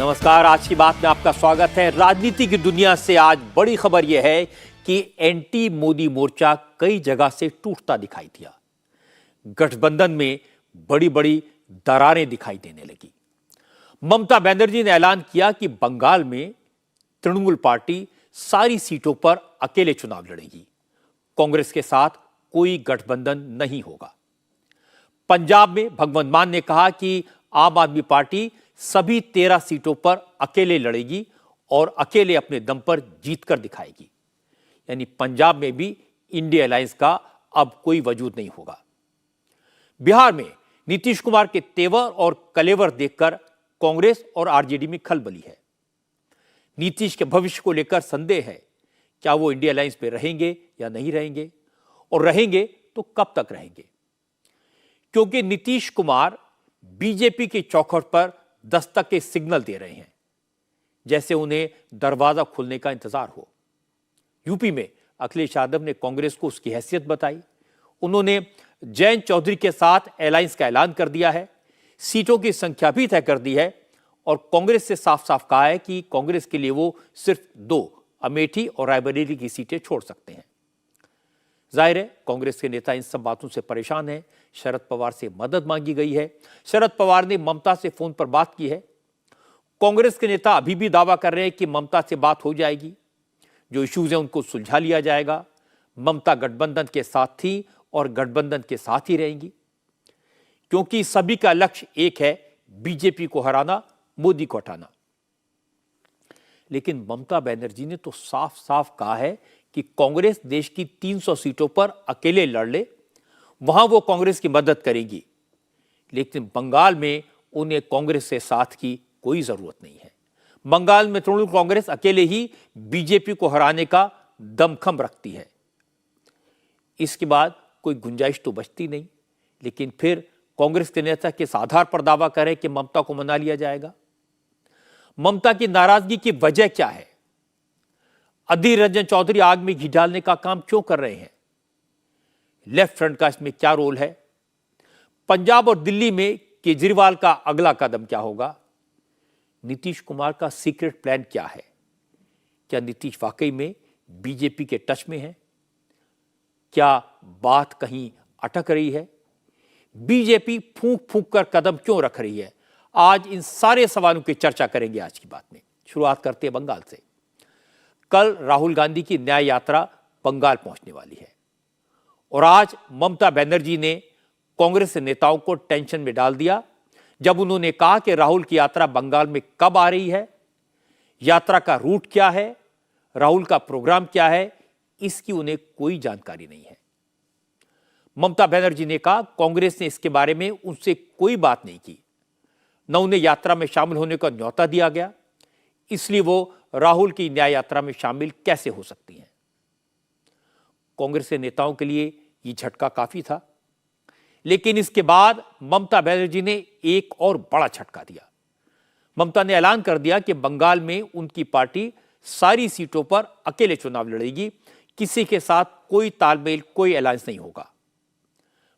नमस्कार, आज की बात में आपका स्वागत है। राजनीति की दुनिया से आज बड़ी खबर यह है कि एंटी मोदी मोर्चा कई जगह से टूटता दिखाई दिया। गठबंधन में बड़ी बड़ी दरारें दिखाई देने लगी। ममता बनर्जी ने ऐलान किया कि बंगाल में तृणमूल पार्टी सारी सीटों पर अकेले चुनाव लड़ेगी, कांग्रेस के साथ कोई गठबंधन नहीं होगा। पंजाब में भगवंत मान ने कहा कि आम आदमी पार्टी सभी 13 सीटों पर अकेले लड़ेगी और अकेले अपने दम पर जीतकर दिखाएगी। यानी पंजाब में भी इंडिया अलायंस का अब कोई वजूद नहीं होगा। बिहार में नीतीश कुमार के तेवर और कलेवर देखकर कांग्रेस और आरजेडी में खलबली है। नीतीश के भविष्य को लेकर संदेह है, क्या वो इंडिया अलायंस में रहेंगे या नहीं रहेंगे, और रहेंगे तो कब तक रहेंगे, क्योंकि नीतीश कुमार बीजेपी के चौखट पर दस्तक के सिग्नल दे रहे हैं, जैसे उन्हें दरवाजा खुलने का इंतजार हो। यूपी में अखिलेश यादव ने कांग्रेस को उसकी हैसियत बताई। उन्होंने जयंत चौधरी के साथ अलायंस का ऐलान कर दिया है, सीटों की संख्या भी तय कर दी है और कांग्रेस से साफ साफ कहा है कि कांग्रेस के लिए वो सिर्फ 2 अमेठी और रायबरेली की सीटें छोड़ सकते हैं। जाहिर है कांग्रेस के नेता इन सब बातों से परेशान हैं। शरद पवार से मदद मांगी गई है। शरद पवार ने ममता से फोन पर बात की है। कांग्रेस के नेता अभी भी दावा कर रहे हैं कि ममता से बात हो जाएगी, जो इश्यूज हैं उनको सुलझा लिया जाएगा। ममता गठबंधन के साथ थी और गठबंधन के साथ ही रहेंगी, क्योंकि सभी का लक्ष्य एक है, बीजेपी को हराना, मोदी को हटाना। लेकिन ममता बनर्जी ने तो साफ साफ कहा है कि कांग्रेस देश की 300 सीटों पर अकेले लड़ ले, वहां वो कांग्रेस की मदद करेगी। लेकिन बंगाल में उन्हें कांग्रेस से साथ की कोई जरूरत नहीं है। बंगाल में तृणमूल कांग्रेस अकेले ही बीजेपी को हराने का दमखम रखती है। इसके बाद कोई गुंजाइश तो बचती नहीं। लेकिन फिर कांग्रेस के नेता किस आधार पर दावा करें कि ममता को मना लिया जाएगा? ममता की नाराजगी की वजह क्या है? अधीर रंजन चौधरी आग में घी डालने का काम क्यों कर रहे हैं? लेफ्ट फ्रंट का इसमें क्या रोल है? पंजाब और दिल्ली में केजरीवाल का अगला कदम क्या होगा? नीतीश कुमार का सीक्रेट प्लान क्या है? क्या नीतीश वाकई में बीजेपी के टच में है? क्या बात कहीं अटक रही है? बीजेपी फूंक फूंक कर कदम क्यों रख रही है? आज इन सारे सवालों की चर्चा करेंगे आज की बात में। शुरुआत करते हैं बंगाल से। कल राहुल गांधी की न्याय यात्रा बंगाल पहुंचने वाली है और आज ममता बनर्जी ने कांग्रेस नेताओं को टेंशन में डाल दिया जब उन्होंने कहा कि राहुल की यात्रा बंगाल में कब आ रही है, यात्रा का रूट क्या है, राहुल का प्रोग्राम क्या है, इसकी उन्हें कोई जानकारी नहीं है। ममता बनर्जी ने कहा कांग्रेस ने इसके बारे में उनसे कोई बात नहीं की, न उन्हें यात्रा में शामिल होने का न्योता दिया गया, इसलिए वो राहुल की न्याय यात्रा में शामिल कैसे हो सकती हैं? कांग्रेस के नेताओं के लिए यह झटका काफी था। लेकिन इसके बाद ममता बनर्जी ने एक और बड़ा झटका दिया। ममता ने ऐलान कर दिया कि बंगाल में उनकी पार्टी सारी सीटों पर अकेले चुनाव लड़ेगी, किसी के साथ कोई तालमेल, कोई अलायंस नहीं होगा।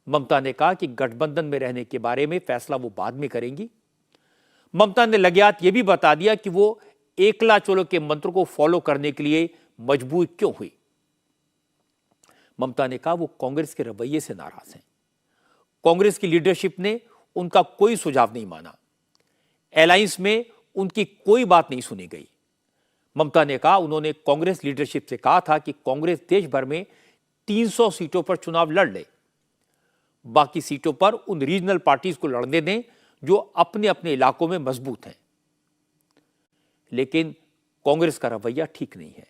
ममता ने कहा कि गठबंधन में रहने के बारे में फैसला वो बाद में करेंगी। ममता ने लगातार यह भी बता दिया कि वो एकला चलो के मंत्र को फॉलो करने के लिए मजबूर क्यों हुई। ममता ने कहा वो कांग्रेस के रवैये से नाराज हैं। कांग्रेस की लीडरशिप ने उनका कोई सुझाव नहीं माना, अलायंस में उनकी कोई बात नहीं सुनी गई। ममता ने कहा उन्होंने कांग्रेस लीडरशिप से कहा था कि कांग्रेस देश भर में 300 सीटों पर चुनाव लड़ ले, बाकी सीटों पर उन रीजनल पार्टीज को लड़ने दें जो अपने अपने इलाकों में मजबूत हैं। लेकिन कांग्रेस का रवैया ठीक नहीं है।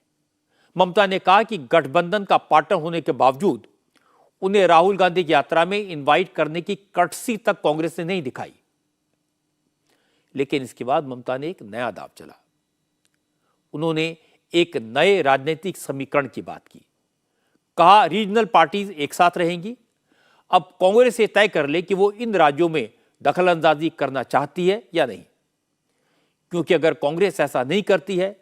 ममता ने कहा कि गठबंधन का पार्टनर होने के बावजूद उन्हें राहुल गांधी की यात्रा में इनवाइट करने की कर्टसी तक कांग्रेस ने नहीं दिखाई। लेकिन इसके बाद ममता ने एक नया दांव चला। उन्होंने एक नए राजनीतिक समीकरण की बात की। कहा रीजनल पार्टीज एक साथ रहेंगी। अब कांग्रेस ये तय कर ले कि वो इन राज्यों में दखलंदाजी करना चाहती है या नहीं, क्योंकि अगर कांग्रेस ऐसा नहीं करती है,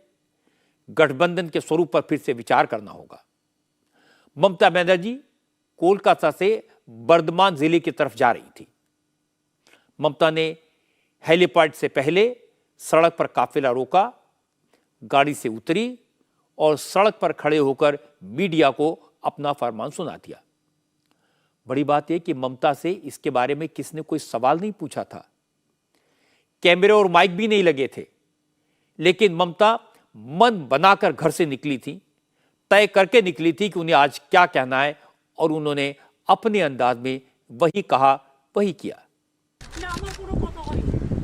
गठबंधन के स्वरूप पर फिर से विचार करना होगा। ममता बनर्जी कोलकाता से बर्धमान जिले की तरफ जा रही थी। ममता ने हेलीपैड से पहले सड़क पर काफिला रोका, गाड़ी से उतरी और सड़क पर खड़े होकर मीडिया को अपना फरमान सुना दिया। बड़ी बात यह कि ममता से इसके बारे में किसने कोई सवाल नहीं पूछा था, कैमरे और माइक भी नहीं लगे थे, लेकिन ममता मन बनाकर घर से निकली थी, तय करके निकली थी कि उन्हें आज क्या कहना है, और उन्होंने अपने अंदाज में वही कहा, वही किया।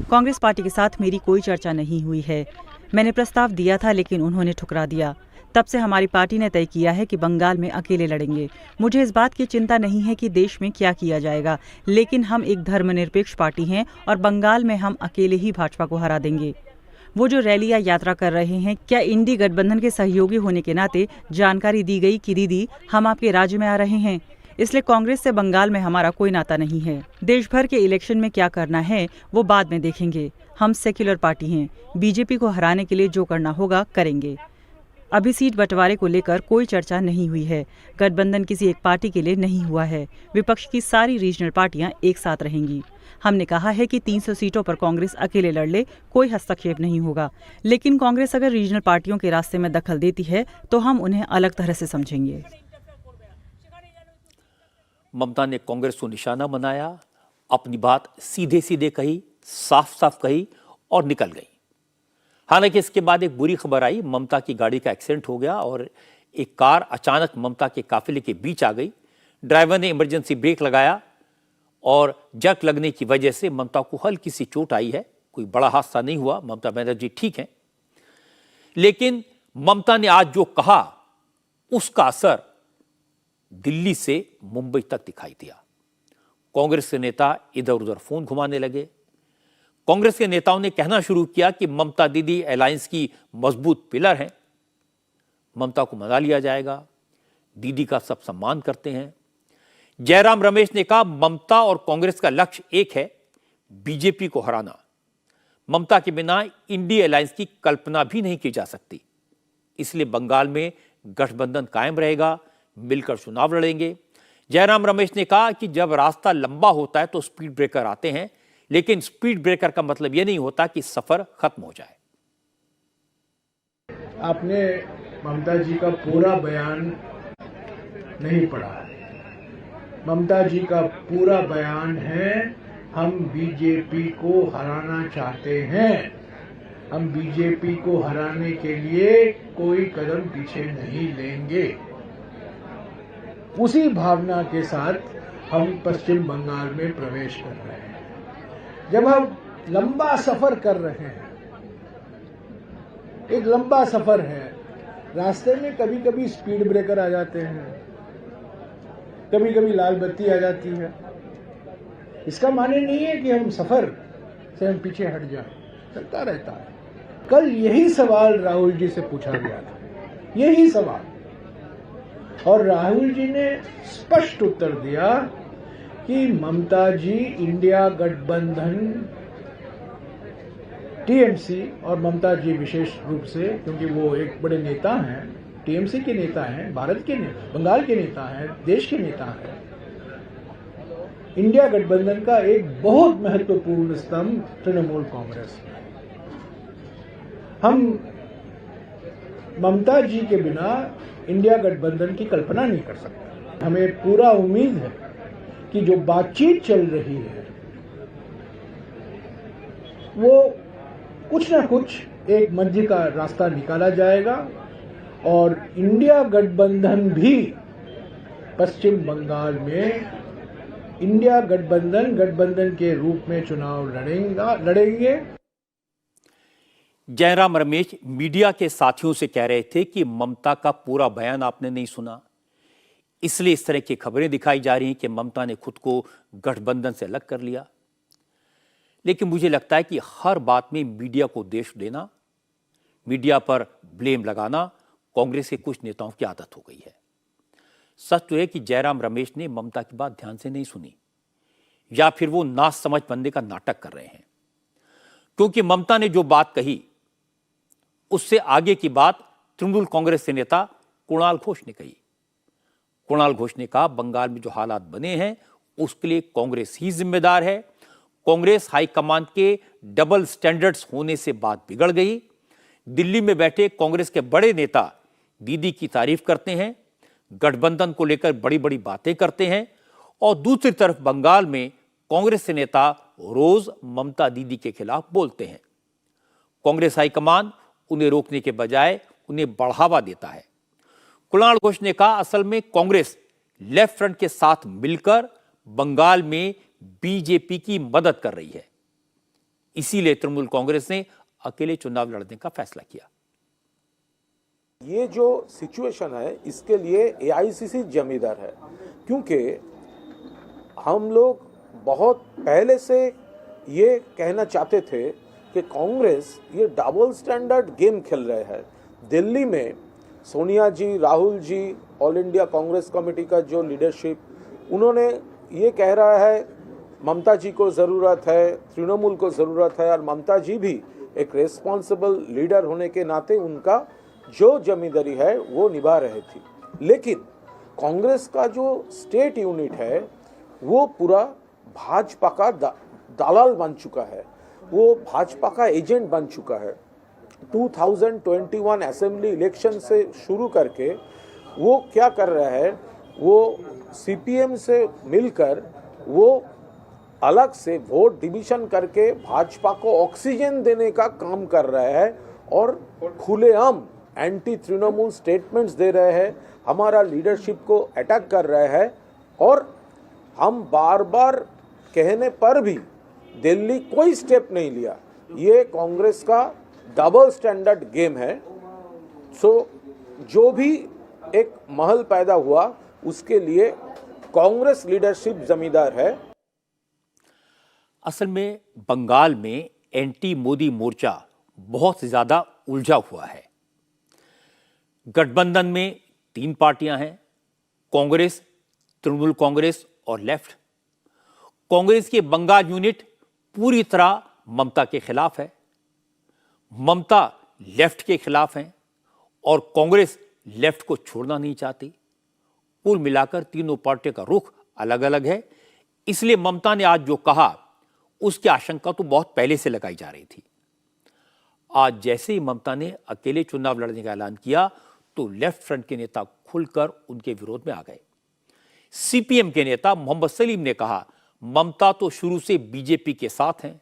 कांग्रेस पार्टी के साथ मेरी कोई चर्चा नहीं हुई है। मैंने प्रस्ताव दिया था लेकिन उन्होंने ठुकरा दिया। तब से हमारी पार्टी ने तय किया है कि बंगाल में अकेले लड़ेंगे। मुझे इस बात की चिंता नहीं है कि देश में क्या किया जाएगा, लेकिन हम एक धर्मनिरपेक्ष पार्टी हैं और बंगाल में हम अकेले ही भाजपा को हरा देंगे। वो जो रैली या यात्रा कर रहे हैं, क्या इंडी गठबंधन के सहयोगी होने के नाते जानकारी दी गई कि दीदी हम आपके राज्य में आ रहे हैं, इसलिए कांग्रेस से बंगाल में हमारा कोई नाता नहीं है। देश भर के इलेक्शन में क्या करना है वो बाद में देखेंगे। हम सेक्युलर पार्टी हैं, बीजेपी को हराने के लिए जो करना होगा करेंगे। अभी सीट बंटवारे को लेकर कोई चर्चा नहीं हुई है। गठबंधन किसी एक पार्टी के लिए नहीं हुआ है। विपक्ष की सारी रीजनल पार्टियां एक साथ रहेंगी। हमने कहा है कि 300 सीटों पर कांग्रेस अकेले लड़ ले, कोई हस्तक्षेप नहीं होगा, लेकिन कांग्रेस अगर रीजनल पार्टियों के रास्ते में दखल देती है तो हम उन्हें अलग तरह से समझेंगे। ममता ने कांग्रेस को निशाना बनाया, अपनी बात सीधे सीधे कही, साफ साफ कही और निकल गई। हालांकि इसके बाद एक बुरी खबर आई, ममता की गाड़ी का एक्सीडेंट हो गया और एक कार अचानक ममता के काफिले के बीच आ गई। ड्राइवर ने इमरजेंसी ब्रेक लगाया और जर्क लगने की वजह से ममता को हल्की सी चोट आई है। कोई बड़ा हादसा नहीं हुआ, ममता बनर्जी ठीक है। लेकिन ममता ने आज जो कहा उसका असर दिल्ली से मुंबई तक दिखाई दिया। कांग्रेस के नेता इधर उधर फोन घुमाने लगे। कांग्रेस के नेताओं ने कहना शुरू किया कि ममता दीदी अलायंस की मजबूत पिलर हैं, ममता को मना लिया जाएगा, दीदी का सब सम्मान करते हैं। जयराम रमेश ने कहा ममता और कांग्रेस का लक्ष्य एक है, बीजेपी को हराना। ममता के बिना इंडी अलायंस की कल्पना भी नहीं की जा सकती, इसलिए बंगाल में गठबंधन कायम रहेगा, मिलकर चुनाव लड़ेंगे। जयराम रमेश ने कहा कि जब रास्ता लंबा होता है तो स्पीड ब्रेकर आते हैं, लेकिन स्पीड ब्रेकर का मतलब यह नहीं होता कि सफर खत्म हो जाए। आपने ममता जी का पूरा बयान नहीं पढ़ा। ममता जी का पूरा बयान है, हम बीजेपी को हराना चाहते हैं, हम बीजेपी को हराने के लिए कोई कदम पीछे नहीं लेंगे। उसी भावना के साथ हम पश्चिम बंगाल में प्रवेश कर रहे हैं। जब हम लंबा सफर कर रहे हैं, एक लंबा सफर है, रास्ते में कभी कभी स्पीड ब्रेकर आ जाते हैं, कभी कभी लाल बत्ती आ जाती है। इसका माने नहीं है कि हम सफर से हम पीछे हट जाएं, चलता रहता है। कल यही सवाल राहुल जी से पूछा गया था, यही सवाल, और राहुल जी ने स्पष्ट उत्तर दिया कि ममता जी इंडिया गठबंधन, टीएमसी और ममता जी विशेष रूप से, क्योंकि वो एक बड़े नेता हैं, टीएमसी के नेता हैं, भारत के नेता, बंगाल के नेता हैं, देश के नेता हैं, इंडिया गठबंधन का एक बहुत महत्वपूर्ण स्तंभ तृणमूल कांग्रेस है। हम ममता जी के बिना इंडिया गठबंधन की कल्पना नहीं कर सकते। हमें पूरा उम्मीद है कि जो बातचीत चल रही है वो कुछ ना कुछ एक मध्य का रास्ता निकाला जाएगा और इंडिया गठबंधन भी पश्चिम बंगाल में इंडिया गठबंधन के रूप में चुनाव लड़ेंगे। जयराम रमेश मीडिया के साथियों से कह रहे थे कि ममता का पूरा बयान आपने नहीं सुना, इसलिए इस तरह की खबरें दिखाई जा रही हैं कि ममता ने खुद को गठबंधन से अलग कर लिया। लेकिन मुझे लगता है कि हर बात में मीडिया को दोष देना, मीडिया पर ब्लेम लगाना कांग्रेस के कुछ नेताओं की आदत हो गई है। सच तो है कि जयराम रमेश ने ममता की बात ध्यान से नहीं सुनी, या फिर वो ना समझ बनने का नाटक कर रहे हैं, क्योंकि ममता ने जो बात कही उससे आगे की बात तृणमूल कांग्रेस के नेता कुणाल घोष ने कही। कुणाल घोष ने कहा बंगाल में जो हालात बने हैं उसके लिए कांग्रेस ही जिम्मेदार है, कांग्रेस हाईकमान के डबल स्टैंडर्ड्स होने से बात बिगड़ गई। दिल्ली में बैठे कांग्रेस के बड़े नेता दीदी की तारीफ करते हैं, गठबंधन को लेकर बड़ी बड़ी बातें करते हैं, और दूसरी तरफ बंगाल में कांग्रेस के नेता रोज ममता दीदी के खिलाफ बोलते हैं। कांग्रेस हाईकमान उन्हें रोकने के बजाय उन्हें बढ़ावा देता है। कुणाल घोष ने कहा, असल में कांग्रेस लेफ्ट फ्रंट के साथ मिलकर बंगाल में बीजेपी की मदद कर रही है, इसीलिए तृणमूल कांग्रेस ने अकेले चुनाव लड़ने का फैसला किया। ये जो सिचुएशन है इसके लिए एआईसीसी जिम्मेदार है, क्योंकि हम लोग बहुत पहले से ये कहना चाहते थे कि कांग्रेस ये डबल स्टैंडर्ड गेम खेल रहे हैं। दिल्ली में सोनिया जी, Rahul ji, all India Congress committee का जो लीडरशिप, उन्होंने ये कह रहा है ममता जी को ज़रूरत है, तृणमूल को ज़रूरत है, और ममता जी भी एक रिस्पॉन्सिबल लीडर होने के नाते उनका जो जिम्मेदारी है वो निभा रही थी। लेकिन कांग्रेस का जो स्टेट यूनिट है वो पूरा भाजपा का दलाल बन चुका है, वो भाजपा का एजेंट बन चुका है। 2021 असेंबली इलेक्शन से शुरू करके वो क्या कर रहा है, वो सीपीएम से मिलकर वो अलग से वोट डिवीजन करके भाजपा को ऑक्सीजन देने का काम कर रहा है और खुलेआम एंटी तृणमूल स्टेटमेंट्स दे रहे हैं, हमारा लीडरशिप को अटैक कर रहे हैं। और हम बार बार कहने पर भी दिल्ली कोई स्टेप नहीं लिया। ये कांग्रेस का डबल स्टैंडर्ड गेम है। सो जो भी एक महल पैदा हुआ उसके लिए कांग्रेस लीडरशिप जिम्मेदार है। असल में बंगाल में एंटी मोदी मोर्चा बहुत ज्यादा उलझा हुआ है। गठबंधन में 3 पार्टियां हैं, कांग्रेस, तृणमूल कांग्रेस और लेफ्ट। कांग्रेस की बंगाल यूनिट पूरी तरह ममता के खिलाफ है, ममता लेफ्ट के खिलाफ है, और कांग्रेस लेफ्ट को छोड़ना नहीं चाहती। कुल मिलाकर तीनों पार्टियों का रुख अलग अलग है। इसलिए ममता ने आज जो कहा उसकी आशंका तो बहुत पहले से लगाई जा रही थी। आज जैसे ही ममता ने अकेले चुनाव लड़ने का ऐलान किया तो लेफ्ट फ्रंट के नेता खुलकर उनके विरोध में आ गए। सीपीएम के नेता मोहम्मद सलीम ने कहा, ममता तो शुरू से बीजेपी के साथ हैं,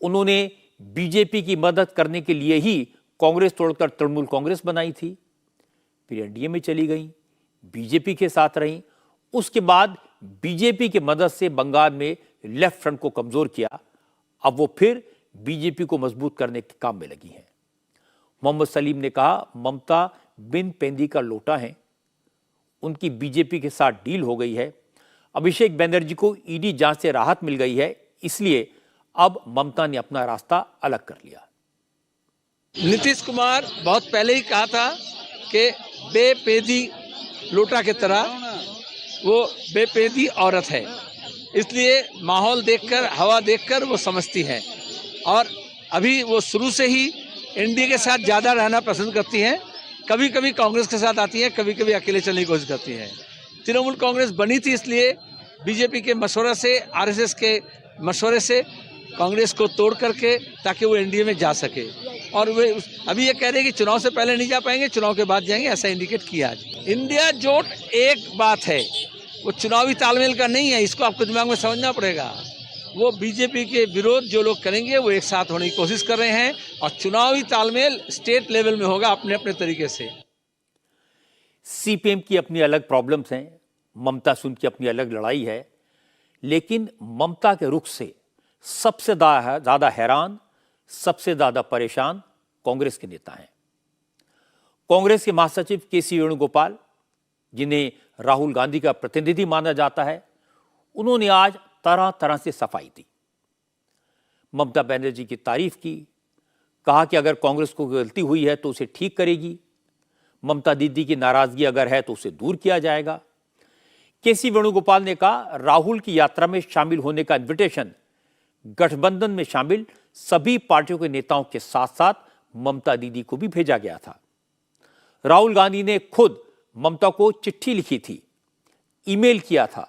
उन्होंने बीजेपी की मदद करने के लिए ही कांग्रेस तोड़कर तृणमूल कांग्रेस बनाई थी, फिर एनडीए में चली गई, बीजेपी के साथ रही, उसके बाद बीजेपी की मदद से बंगाल में लेफ्ट फ्रंट को कमजोर किया, अब वो फिर बीजेपी को मजबूत करने के काम में लगी हैं। मोहम्मद सलीम ने कहा, ममता बिन पेंदी का लोटा है, उनकी बीजेपी के साथ डील हो गई है, अभिषेक बनर्जी को ईडी जांच से राहत मिल गई है, इसलिए अब ममता ने अपना रास्ता अलग कर लिया। नीतीश कुमार बहुत पहले ही कहा था कि बेपेदी लोटा की तरह वो बेपेदी औरत है, इसलिए माहौल देखकर, हवा देखकर वो समझती है, और अभी वो शुरू से ही एनडीए के साथ ज़्यादा रहना पसंद करती हैं। कभी कभी कांग्रेस के साथ आती हैं, कभी कभी अकेले चलने की कोशिश करती हैं। तृणमूल कांग्रेस बनी थी इसलिए बीजेपी के मशवरे से, आरएसएस के मशवरे से कांग्रेस को तोड़ करके, ताकि वो एनडीए में जा सके। और वे अभी ये कह रहे हैं कि चुनाव से पहले नहीं जा पाएंगे, चुनाव के बाद जाएंगे, ऐसा इंडिकेट किया आज। इंडिया जोट एक बात है, वो चुनावी तालमेल का नहीं है, इसको आपको दिमाग में समझना पड़ेगा। वो बीजेपी के विरोध जो लोग करेंगे वो एक साथ होने की कोशिश कर रहे हैं, और चुनावी तालमेल स्टेट लेवल में होगा अपने अपने तरीके से। सीपीएम की अपनी अलग प्रॉब्लम्स हैं, ममता से उनकी अपनी अलग लड़ाई है, लेकिन ममता के रुख से सबसे ज्यादा हैरान, सबसे ज्यादा परेशान कांग्रेस के नेता हैं। कांग्रेस के महासचिव केसी वेणुगोपाल, जिन्हें राहुल गांधी का प्रतिनिधि माना जाता है, उन्होंने आज तरह तरह से सफाई दी, ममता बनर्जी की तारीफ की, कहा कि अगर कांग्रेस को गलती हुई है तो उसे ठीक करेगी, ममता दीदी की नाराजगी अगर है तो उसे दूर किया जाएगा। केसी वेणुगोपाल ने कहा, राहुल की यात्रा में शामिल होने का इन्विटेशन गठबंधन में शामिल सभी पार्टियों के नेताओं के साथ साथ ममता दीदी को भी भेजा गया था। राहुल गांधी ने खुद ममता को चिट्ठी लिखी थी, ईमेल किया था,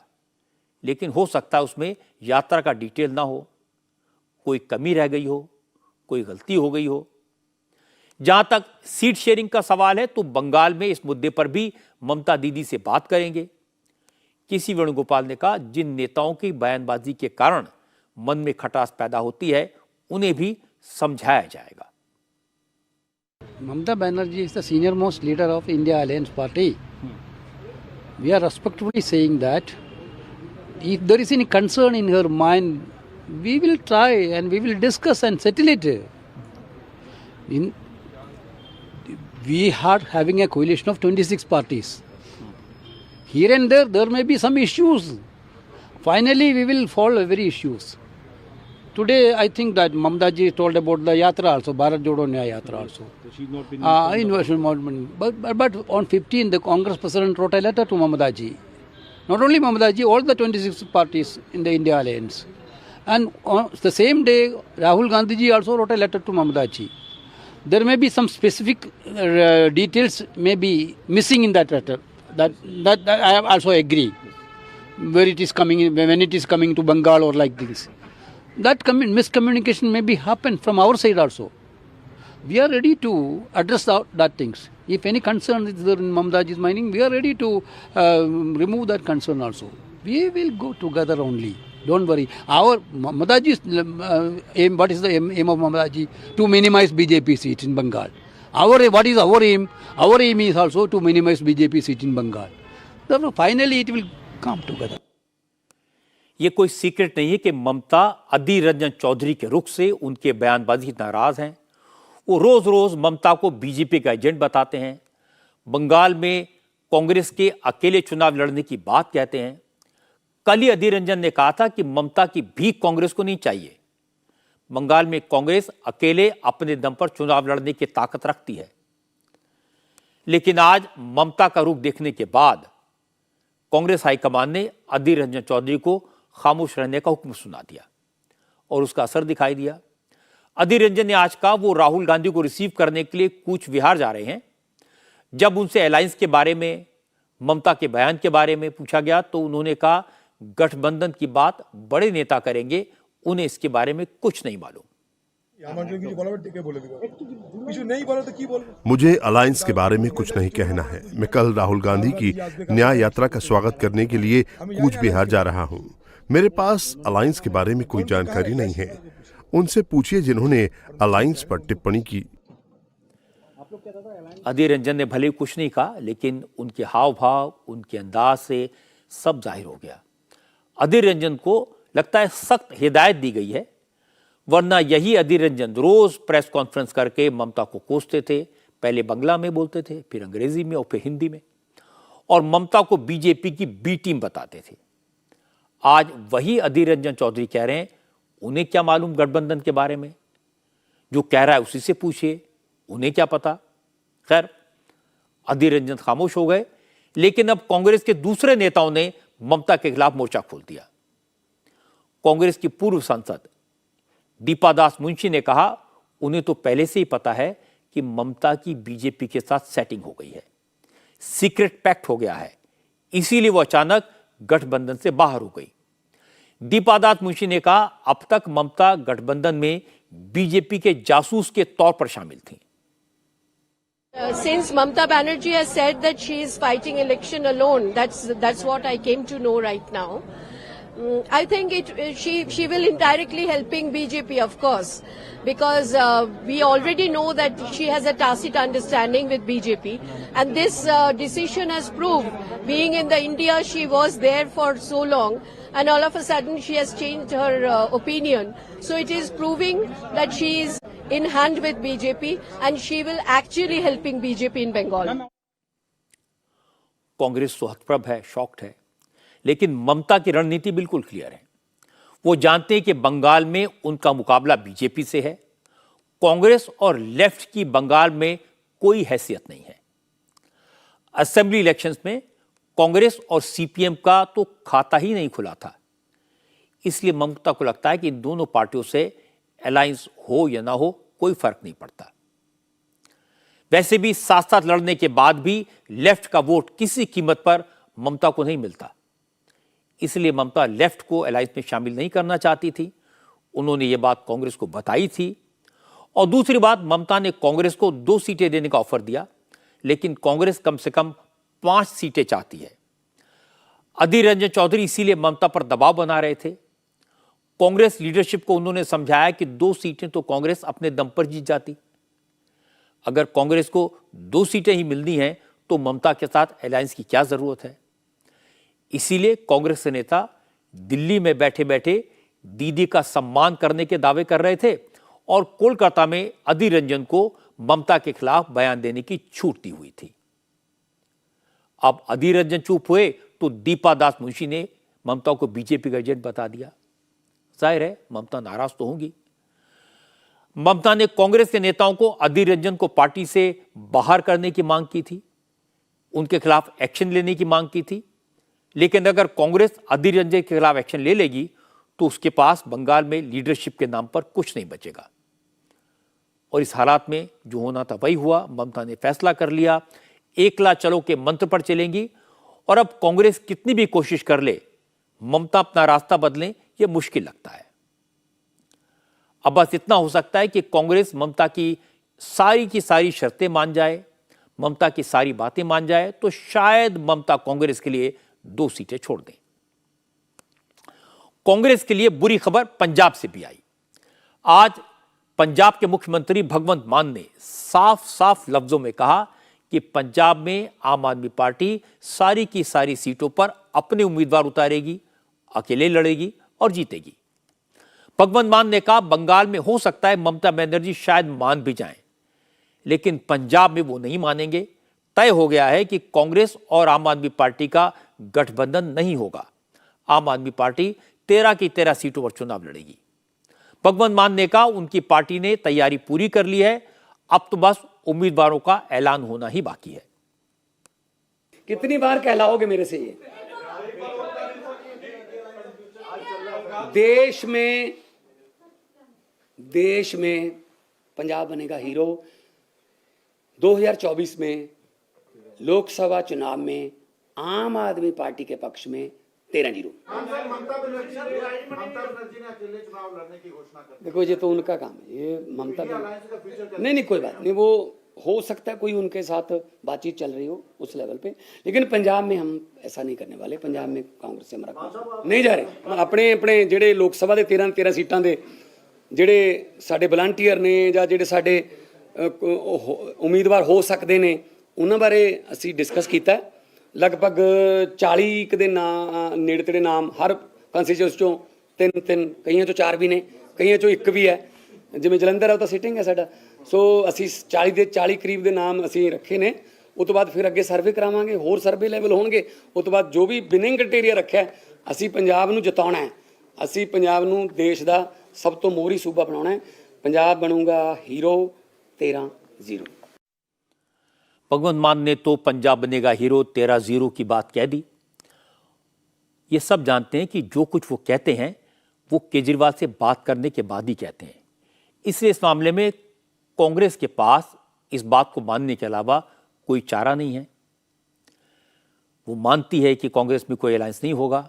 लेकिन हो सकता है उसमें यात्रा का डिटेल ना हो, कोई कमी रह गई हो, कोई गलती हो गई हो। जहां तक सीट शेयरिंग का सवाल है तो बंगाल में इस मुद्दे पर भी ममता दीदी से बात करेंगे। केसी वेणुगोपाल ने कहा, जिन नेताओं की बयानबाजी के कारण मन में खटास पैदा होती है उन्हें भी समझाया जाएगा। Mamata Banerjee is the senior most leader of India Alliance Party. We are respectfully saying that if there is any concern in her mind, we will try and we will discuss and settle it. We are having a coalition of 26 parties. Here and there may be some issues. Finally, we will solve every issues. Today, I think that Mamata ji told about the Yatra also, Bharat Jodo Nyaya Yatra also. She's not been involved. But on 15, the Congress president wrote a letter to Mamata ji. Not only Mamata ji, all the 26 parties in the India Alliance. And on the same day, Rahul Gandhi ji also wrote a letter to Mamata ji. There may be some specific details may be missing in that letter. That I also agree. Where it is coming, when it is coming to Bengal or like this. That miscommunication may be happened from our side also. We are ready to address that things. If any concern is there in Mamata ji's mind, we are ready to remove that concern also. We will go together only. Don't worry. Our Mamata ji's aim, what is the aim of Mamata ji? To minimize BJP seats in Bengal. What is our aim? Our aim is also to minimize BJP seat in Bengal. Therefore, finally it will come together. ये कोई secret नहीं है कि ममता अधीर रंजन चौधरी के रुख से, उनके बयानबाजी नाराज हैं। वो रोज रोज ममता को बीजेपी का एजेंट बताते हैं, बंगाल में कांग्रेस के अकेले चुनाव लड़ने की बात कहते हैं। कल ही अधीर रंजन ने कहा था कि ममता की भीख कांग्रेस को नहीं चाहिए। बंगाल में कांग्रेस अकेले अपने दम पर चुनाव लड़ने की ताकत रखती है। लेकिन आज ममता का रुख देखने के बाद कांग्रेस हाईकमान ने अधीर रंजन चौधरी को खामोश रहने का हुक्म सुना दिया और उसका असर दिखाई दिया। अधीर रंजन ने आज कहा वो राहुल गांधी को रिसीव करने के लिए कूच विहार जा रहे हैं। जब उनसे अलायंस के बारे में, ममता के बयान के बारे में पूछा गया तो उन्होंने कहा गठबंधन की बात बड़े नेता करेंगे, उन्हें इसके बारे में कुछ नहीं मालूम। मुझे अलायंस के बारे में कुछ नहीं कहना है। मैं कल राहुल गांधी की न्याय यात्रा का स्वागत करने के लिए कूच बिहार जा रहा हूं। मेरे पास अलायंस के बारे में कोई जानकारी नहीं है। उनसे पूछिए जिन्होंने अलायंस पर टिप्पणी की। अधीर रंजन ने भले कुछ नहीं कहा, लेकिन उनके हाव भाव, उनके अंदाज से सब जाहिर हो गया। अधीर रंजन को लगता है सख्त हिदायत दी गई है, वरना यही अधीर रंजन रोज प्रेस कॉन्फ्रेंस करके ममता को कोसते थे। पहले बांग्ला में बोलते थे, फिर अंग्रेजी में और फिर हिंदी में, और ममता को बीजेपी की बी टीम बताते थे। आज वही अधीर रंजन चौधरी कह रहे हैं उन्हें क्या मालूम गठबंधन के बारे में, जो कह रहा है उसी से पूछिए, उन्हें क्या पता। खैर, अधीर रंजन खामोश हो गए, लेकिन अब कांग्रेस के दूसरे नेताओं ने ममता के खिलाफ मोर्चा खोल दिया। कांग्रेस की पूर्व सांसद दीपा दास मुंशी ने कहा उन्हें तो पहले से ही पता है कि ममता की बीजेपी के साथ सेटिंग हो गई है, सीक्रेट पैक्ट हो गया है, इसीलिए वो अचानक गठबंधन से बाहर हो गई। दीपा दास मुंशी ने कहा अब तक ममता गठबंधन में बीजेपी के जासूस के तौर पर शामिल थी। Since Mamata Banerjee has said that she is fighting election alone, that's what I came to know right now. I think she will indirectly helping BJP, of course, because we already know that she has a tacit understanding with BJP, and this decision has proved, being in the India, she was there for so long, and all of a sudden she has changed her opinion. So it is proving that she is in hand with BJP, and she will actually helping BJP in Bengal. Congress तो हतप्रभ है, shocked है, लेकिन ममता की रणनीति बिल्कुल clear है। वो जानते हैं कि बंगाल में उनका मुकाबला बीजेपी से है। कांग्रेस और लेफ्ट की बंगाल में कोई हैसियत नहीं है। असेंबली इलेक्शंस में कांग्रेस और सीपीएम का तो खाता ही नहीं खुला था। इसलिए ममता को लगता है कि इन दोनों पार्टियों से अलायंस हो या ना हो कोई फर्क नहीं पड़ता। वैसे भी साथ साथ लड़ने के बाद भी लेफ्ट का वोट किसी कीमत पर ममता को नहीं मिलता। इसलिए ममता लेफ्ट को अलायंस में शामिल नहीं करना चाहती थी। उन्होंने ये बात कांग्रेस को बताई थी। और दूसरी बात, ममता ने कांग्रेस को 2 सीटें देने का ऑफर दिया, लेकिन कांग्रेस कम से कम 5 सीटें चाहती है। अधीर रंजन चौधरी इसीलिए ममता पर दबाव बना रहे थे। कांग्रेस लीडरशिप को उन्होंने समझाया कि 2 सीटें तो कांग्रेस अपने दम पर जीत जाती। अगर कांग्रेस को 2 सीटें ही मिलनी हैं तो ममता के साथ अलायंस की क्या जरूरत है। इसीलिए कांग्रेस के नेता दिल्ली में बैठे बैठे दीदी का सम्मान करने के दावे कर रहे थे और कोलकाता में अधीर रंजन को ममता के खिलाफ बयान देने की छूट दी हुई थी। अब अधीर रंजन चुप हुए तो दीपा दास मुंशी ने ममता को बीजेपी का एजेंट बता दिया। जाहिर है ममता नाराज तो होंगी। ममता ने कांग्रेस के नेताओं को अधीर रंजन को पार्टी से बाहर करने की मांग की थी, उनके खिलाफ एक्शन लेने की मांग की थी। लेकिन अगर कांग्रेस अधीर रंजन के खिलाफ एक्शन ले लेगी तो उसके पास बंगाल में लीडरशिप के नाम पर कुछ नहीं बचेगा। और इस हालात में जो होना था वही हुआ। ममता ने फैसला कर लिया, एकला चलो के मंत्र पर चलेंगी। और अब कांग्रेस कितनी भी कोशिश कर ले, ममता अपना रास्ता बदलें, यह मुश्किल लगता है। अब बस इतना हो सकता है कि कांग्रेस ममता की सारी शर्तें मान जाए, ममता की सारी बातें मान जाए, तो शायद ममता कांग्रेस के लिए 2 सीटें छोड़ दें। कांग्रेस के लिए बुरी खबर पंजाब से भी आई। आज पंजाब के मुख्यमंत्री भगवंत मान ने साफ साफ लफ्जों में कहा कि पंजाब में आम आदमी पार्टी सारी की सारी सीटों पर अपने उम्मीदवार उतारेगी, अकेले लड़ेगी और जीतेगी। भगवंत मान ने कहा बंगाल में हो सकता है ममता बनर्जी शायद मान भी जाएं, लेकिन पंजाब में वो नहीं मानेंगे। तय हो गया है कि कांग्रेस और आम आदमी पार्टी का गठबंधन नहीं होगा। आम आदमी पार्टी 13 की 13 सीटों पर चुनाव लड़ेगी। भगवंत मान ने कहा उनकी पार्टी ने तैयारी पूरी कर ली है, अब तो बस उम्मीदवारों का ऐलान होना ही बाकी है। कितनी बार कहलाओगे मेरे से ये? देश में पंजाब बनेगा हीरो। 2024 में लोकसभा चुनाव में आम आदमी पार्टी के पक्ष में 13-0। देखो ये तो उनका काम है, ये ममता नहीं कोई बात नहीं, वो हो सकता है कोई उनके साथ बातचीत चल रही हो उस लेवल पे, लेकिन पंजाब में हम ऐसा नहीं करने वाले। पंजाब में कांग्रेस से हमारा नहीं जा रहे। अपने ਜਿਹੜੇ ਲੋਕ ਸਭਾ ਦੇ 13 ਸੀਟਾਂ ਦੇ ਜਿਹੜੇ ਸਾਡੇ ਵਲੰਟੀਅਰ ਨੇ ਜਾਂ ਜਿਹੜੇ ਸਾਡੇ ਉਮੀਦਵਾਰ ਹੋ ਸਕਦੇ ਨੇ ਉਹਨਾਂ ਬਾਰੇ ਅਸੀਂ ਡਿਸਕਸ ਕੀਤਾ। ਲਗਭਗ 40 ਦੇ ਨਾਮ ਨੇੜੇ ਤੇੜੇ ਨਾਮ ਹਰ ਕੰਸਟੀਚੁਐਂਸੀ ਚੋਂ 3 ਕਈਆਂ ਚੋਂ 4 ਵੀ ਨੇ, ਕਈਆਂ ਚੋਂ 1 ਵੀ ਹੈ। ਜਿਵੇਂ ਜਲੰਧਰ ਹੈ ਉਹ ਤਾਂ ਸਿਟਿੰਗ ਹੈ ਸਾਡਾ। ਸੋ ਅਸੀਂ 40 ਕਰੀਬ ਦੇ ਨਾਮ ਅਸੀਂ ਰੱਖੇ ਨੇ। ਉਸ ਤੋਂ ਬਾਅਦ ਫਿਰ ਅੱਗੇ ਸਰਵੇ ਕਰਾਵਾਂਗੇ, ਹੋਰ ਸਰਵੇ ਲੈਵਲ ਹੋਣਗੇ। ਉਸ ਤੋਂ ਬਾਅਦ ਜੋ ਵੀ ਵਿਨਿੰਗ ਕ੍ਰਾਈਟੇਰੀਆ ਰੱਖਿਆ, ਅਸੀਂ ਪੰਜਾਬ ਨੂੰ ਜਿਤਾਉਣਾ ਹੈ। ਅਸੀਂ ਪੰਜਾਬ ਨੂੰ ਦੇਸ਼ ਦਾ ਸਭ ਤੋਂ ਮੋਹਰੀ ਸੂਬਾ ਬਣਾਉਣਾ ਹੈ। ਪੰਜਾਬ ਬਣੂਗਾ ਹੀਰੋ 13-0। भगवंत मान ने तो पंजाब बनेगा हीरो 13-0 की बात कह दी। ये सब जानते हैं कि जो कुछ वो कहते हैं वो केजरीवाल से बात करने के बाद ही कहते हैं। इसलिए इस मामले में कांग्रेस के पास इस बात को मानने के अलावा कोई चारा नहीं है। वो मानती है कि कांग्रेस में कोई अलायंस नहीं होगा।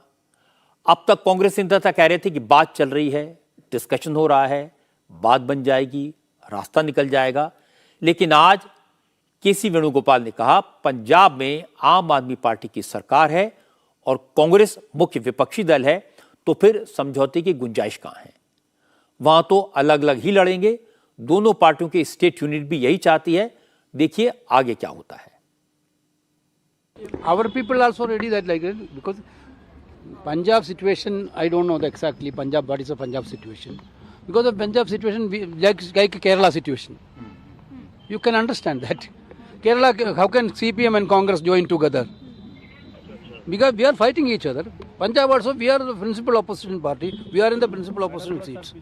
अब तक कांग्रेस नेता कह रहे थे कि बात चल रही है, डिस्कशन हो रहा है, बात बन जाएगी, रास्ता निकल जाएगा। लेकिन आज केसी वेणुगोपाल ने कहा पंजाब में आम आदमी पार्टी की सरकार है और कांग्रेस मुख्य विपक्षी दल है, तो फिर समझौते की गुंजाइश कहां है। वहां तो अलग अलग ही लड़ेंगे। दोनों पार्टियों की स्टेट यूनिट भी यही चाहती है। देखिए आगे क्या होता है। Our people also ready that like that because Punjab situation, I don't know exactly Punjab, what is the Punjab situation. Because of Punjab situation, like Kerala situation. You can understand that. Kerala, how can CPM and Congress join together? Because we are fighting each other. Punjab also, we are the principal opposition party. We are in the principal opposition seats.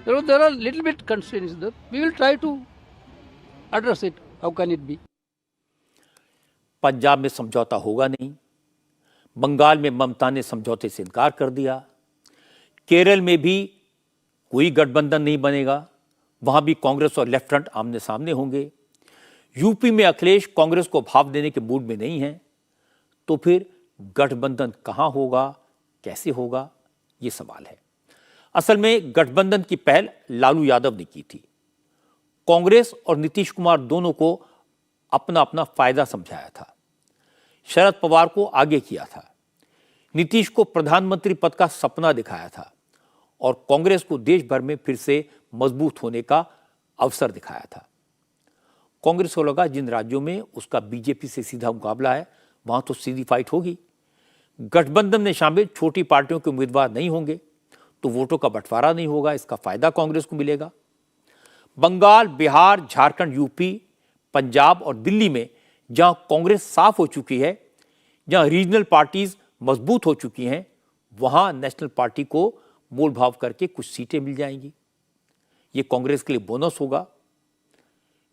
There are little bit constraints there. We will try to address it. How can it be? Punjab में समझौता होगा नहीं। बंगाल में ममता ने समझौते से इनकार कर दिया। केरल में भी कोई गठबंधन नहीं बनेगा, वहां भी कांग्रेस और लेफ्ट फ्रंट आमने सामने होंगे। यूपी में अखिलेश कांग्रेस को भाव देने के मूड में नहीं है, तो फिर गठबंधन कहां होगा, कैसे होगा, ये सवाल है। असल में गठबंधन की पहल लालू यादव ने की थी। कांग्रेस और नीतीश कुमार दोनों को अपना अपना फायदा समझाया था। शरद पवार को आगे किया था, नीतीश को प्रधानमंत्री पद का सपना दिखाया था और कांग्रेस को देश भर में फिर से मजबूत होने का अवसर दिखाया था। कांग्रेस को लगा जिन राज्यों में उसका बीजेपी से सीधा मुकाबला है वहां तो सीधी फाइट होगी। गठबंधन में शामिल छोटी पार्टियों के उम्मीदवार नहीं होंगे तो वोटों का बंटवारा नहीं होगा, इसका फायदा कांग्रेस को मिलेगा। बंगाल, बिहार, झारखंड, यूपी, पंजाब और दिल्ली में जहां कांग्रेस साफ हो चुकी है, जहां रीजनल पार्टीज मजबूत हो चुकी हैं, वहां नेशनल पार्टी को मोल भाव करके कुछ सीटें मिल जाएंगी। ये कांग्रेस के लिए बोनस होगा।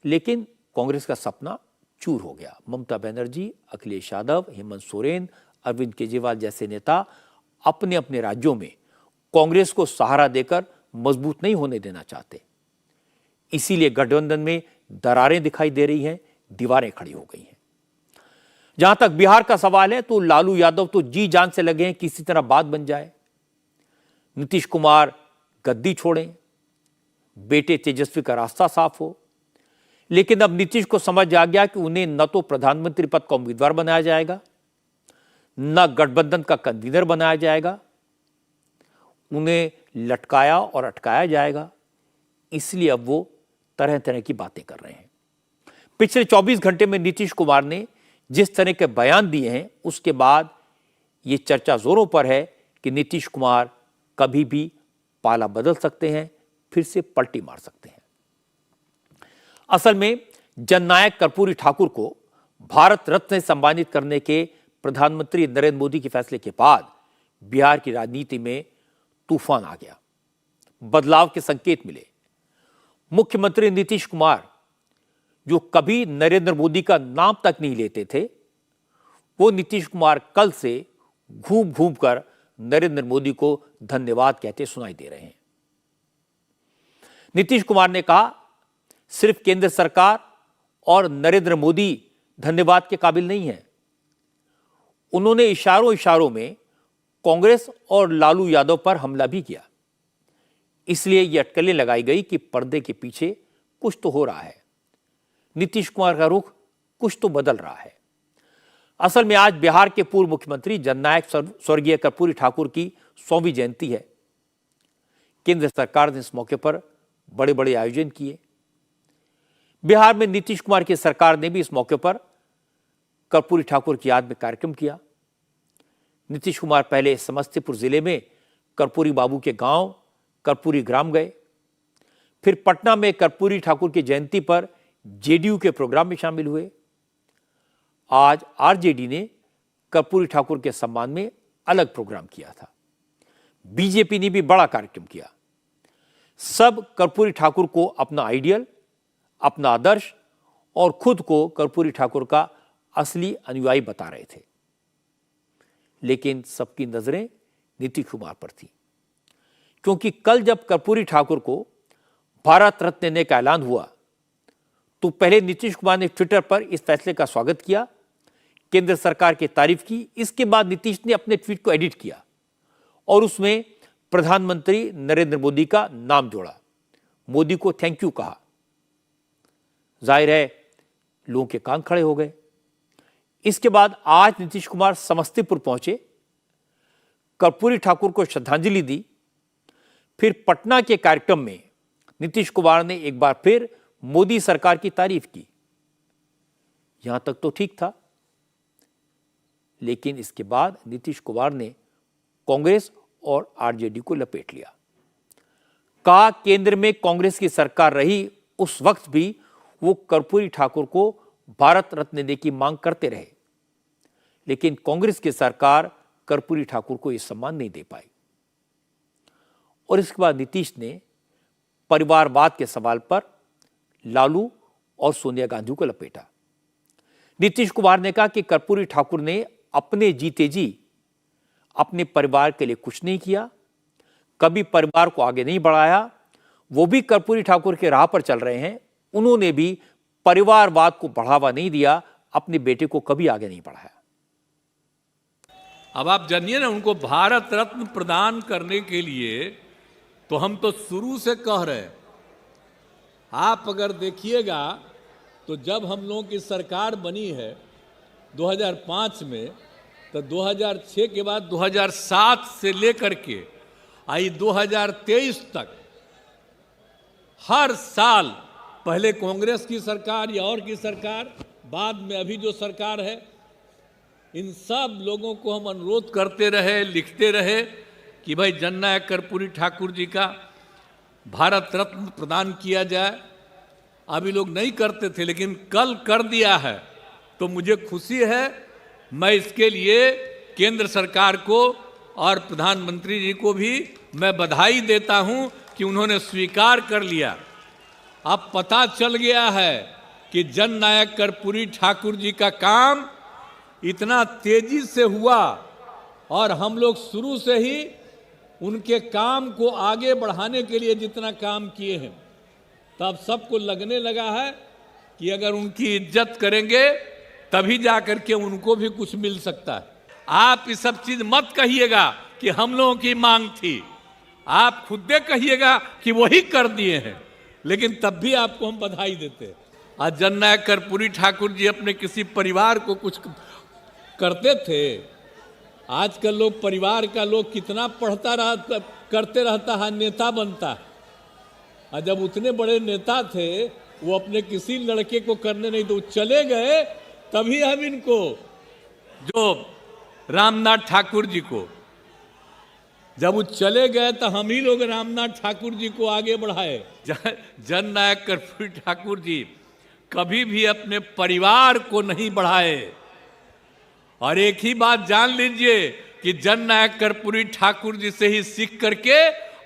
लेकिन कांग्रेस का सपना चूर हो गया। ममता बनर्जी, अखिलेश यादव, हेमंत सोरेन, अरविंद केजरीवाल जैसे नेता अपने अपने राज्यों में कांग्रेस को सहारा देकर मजबूत नहीं होने देना चाहते। इसीलिए गठबंधन में दरारें दिखाई दे रही हैं, दीवारें खड़ी हो गई हैं। जहां तक बिहार का सवाल है तो लालू यादव तो जी जान से लगे हैं किसी तरह बात बन जाए, नीतीश कुमार गद्दी छोड़ें, बेटे तेजस्वी का रास्ता साफ हो। लेकिन अब नीतीश को समझ आ गया कि उन्हें न तो प्रधानमंत्री पद का उम्मीदवार बनाया जाएगा, न गठबंधन का कन्वीनर बनाया जाएगा, उन्हें लटकाया और अटकाया जाएगा। इसलिए अब वो तरह तरह की बातें कर रहे हैं। पिछले 24 घंटे में नीतीश कुमार ने जिस तरह के बयान दिए हैं, उसके बाद ये चर्चा जोरों पर है कि नीतीश कुमार कभी भी पाला बदल सकते हैं, फिर से पलटी मार सकते हैं। असल में जननायक कर्पूरी ठाकुर को भारत रत्न से सम्मानित करने के प्रधानमंत्री नरेंद्र मोदी के फैसले के बाद बिहार की राजनीति में तूफान आ गया, बदलाव के संकेत मिले। मुख्यमंत्री नीतीश कुमार, जो कभी नरेंद्र मोदी का नाम तक नहीं लेते थे, वो नीतीश कुमार कल से घूम घूम कर नरेंद्र मोदी को धन्यवाद कहते सुनाई दे रहे हैं। नीतीश कुमार ने कहा, सिर्फ केंद्र सरकार और नरेंद्र मोदी धन्यवाद के काबिल नहीं है। उन्होंने इशारों इशारों में कांग्रेस और लालू यादव पर हमला भी किया। इसलिए यह अटकलें लगाई गई कि पर्दे के पीछे कुछ तो हो रहा है, नीतीश कुमार का रुख कुछ तो बदल रहा है। असल में आज बिहार के पूर्व मुख्यमंत्री जननायक स्वर्गीय कर्पूरी ठाकुर की 100वीं जयंती है। केंद्र सरकार ने इस मौके पर बड़े बड़े आयोजन किए। बिहार में नीतीश कुमार की सरकार ने भी इस मौके पर कर्पूरी ठाकुर की याद में कार्यक्रम किया। नीतीश कुमार पहले समस्तीपुर जिले में कर्पूरी बाबू के गांव कर्पूरी ग्राम गए, फिर पटना में कर्पूरी ठाकुर की जयंती पर जेडीयू के प्रोग्राम में शामिल हुए। आज आरजेडी ने कर्पूरी ठाकुर के सम्मान में अलग प्रोग्राम किया था। बीजेपी ने भी बड़ा कार्यक्रम किया। सब कर्पूरी ठाकुर को अपना आइडियल, अपना आदर्श और खुद को कर्पूरी ठाकुर का असली अनुयायी बता रहे थे। लेकिन सबकी नजरें नीतीश कुमार पर थी, क्योंकि कल जब कर्पूरी ठाकुर को भारत रत्न देने का ऐलान हुआ तो पहले नीतीश कुमार ने ट्विटर पर इस फैसले का स्वागत किया, केंद्र सरकार की तारीफ की। इसके बाद नीतीश ने अपने ट्वीट को एडिट किया और उसमें प्रधानमंत्री नरेंद्र मोदी का नाम जोड़ा, मोदी को थैंक यू कहा। जाहिर है लोगों के कान खड़े हो गए। इसके बाद आज नीतीश कुमार समस्तीपुर पहुंचे, कर्पूरी ठाकुर को श्रद्धांजलि दी। फिर पटना के कार्यक्रम में नीतीश कुमार ने एक बार फिर मोदी सरकार की तारीफ की। यहां तक तो ठीक था, लेकिन इसके बाद नीतीश कुमार ने कांग्रेस और आरजेडी को लपेट लिया। कहा केंद्र में कांग्रेस की सरकार रही उस वक्त भी वो कर्पूरी ठाकुर को भारत रत्न देने की मांग करते रहे, लेकिन कांग्रेस की सरकार कर्पूरी ठाकुर को यह सम्मान नहीं दे पाई। और इसके बाद नीतीश ने परिवारवाद के सवाल पर लालू और सोनिया गांधी को लपेटा। नीतीश कुमार ने कहा कि कर्पूरी ठाकुर ने अपने जीते जी अपने परिवार के लिए कुछ नहीं किया, कभी परिवार को आगे नहीं बढ़ाया। वो भी कर्पूरी ठाकुर के राह पर चल रहे हैं। उन्होंने भी परिवारवाद को बढ़ावा नहीं दिया, अपने बेटे को कभी आगे नहीं बढ़ाया। अब आप जानिए ना, उनको भारत रत्न प्रदान करने के लिए तो हम तो शुरू से कह रहे हैं। आप अगर देखिएगा तो जब हम लोगों की सरकार बनी है 2005 में, तो 2006 के बाद 2007 से लेकर के आई 2023 तक हर साल, पहले कांग्रेस की सरकार या और की सरकार, बाद में अभी जो सरकार है, इन सब लोगों को हम अनुरोध करते रहे, लिखते रहे कि भाई जननायक कर्पूरी ठाकुर जी का भारत रत्न प्रदान किया जाए। अभी लोग नहीं करते थे, लेकिन कल कर दिया है, तो मुझे खुशी है। मैं इसके लिए केंद्र सरकार को और प्रधानमंत्री जी को भी मैं बधाई देता हूं कि उन्होंने स्वीकार कर लिया। अब पता चल गया है कि जननायक कर्पूरी ठाकुर जी का काम इतना तेजी से हुआ और हम लोग शुरू से ही उनके काम को आगे बढ़ाने के लिए जितना काम किए हैं, तब सबको लगने लगा है कि अगर उनकी इज्जत करेंगे तभी जाकर के उनको भी कुछ मिल सकता है। आप ये सब चीज मत कहिएगा कि हम लोगों की मांग थी, आप खुद कहिएगा कि वही कर दिए हैं, लेकिन तब भी आपको हम बधाई देते। आज जननायक कर्पूरी ठाकुर जी अपने किसी परिवार को कुछ करते थे। आजकल लोग परिवार का लोग कितना करते रहता है, नेता बनता है। और जब उतने बड़े नेता थे, वो अपने किसी लड़के को करने नहीं तो चले गए, तभी हम इनको, जो रामनाथ ठाकुर जी को, जब वो चले गए तो हम ही लोग रामनाथ ठाकुर जी को आगे बढ़ाए। जननायक कर्पूरी ठाकुर जी कभी भी अपने परिवार को नहीं बढ़ाए। और एक ही बात जान लीजिए कि जननायक कर्पूरी ठाकुर जी से ही सीख करके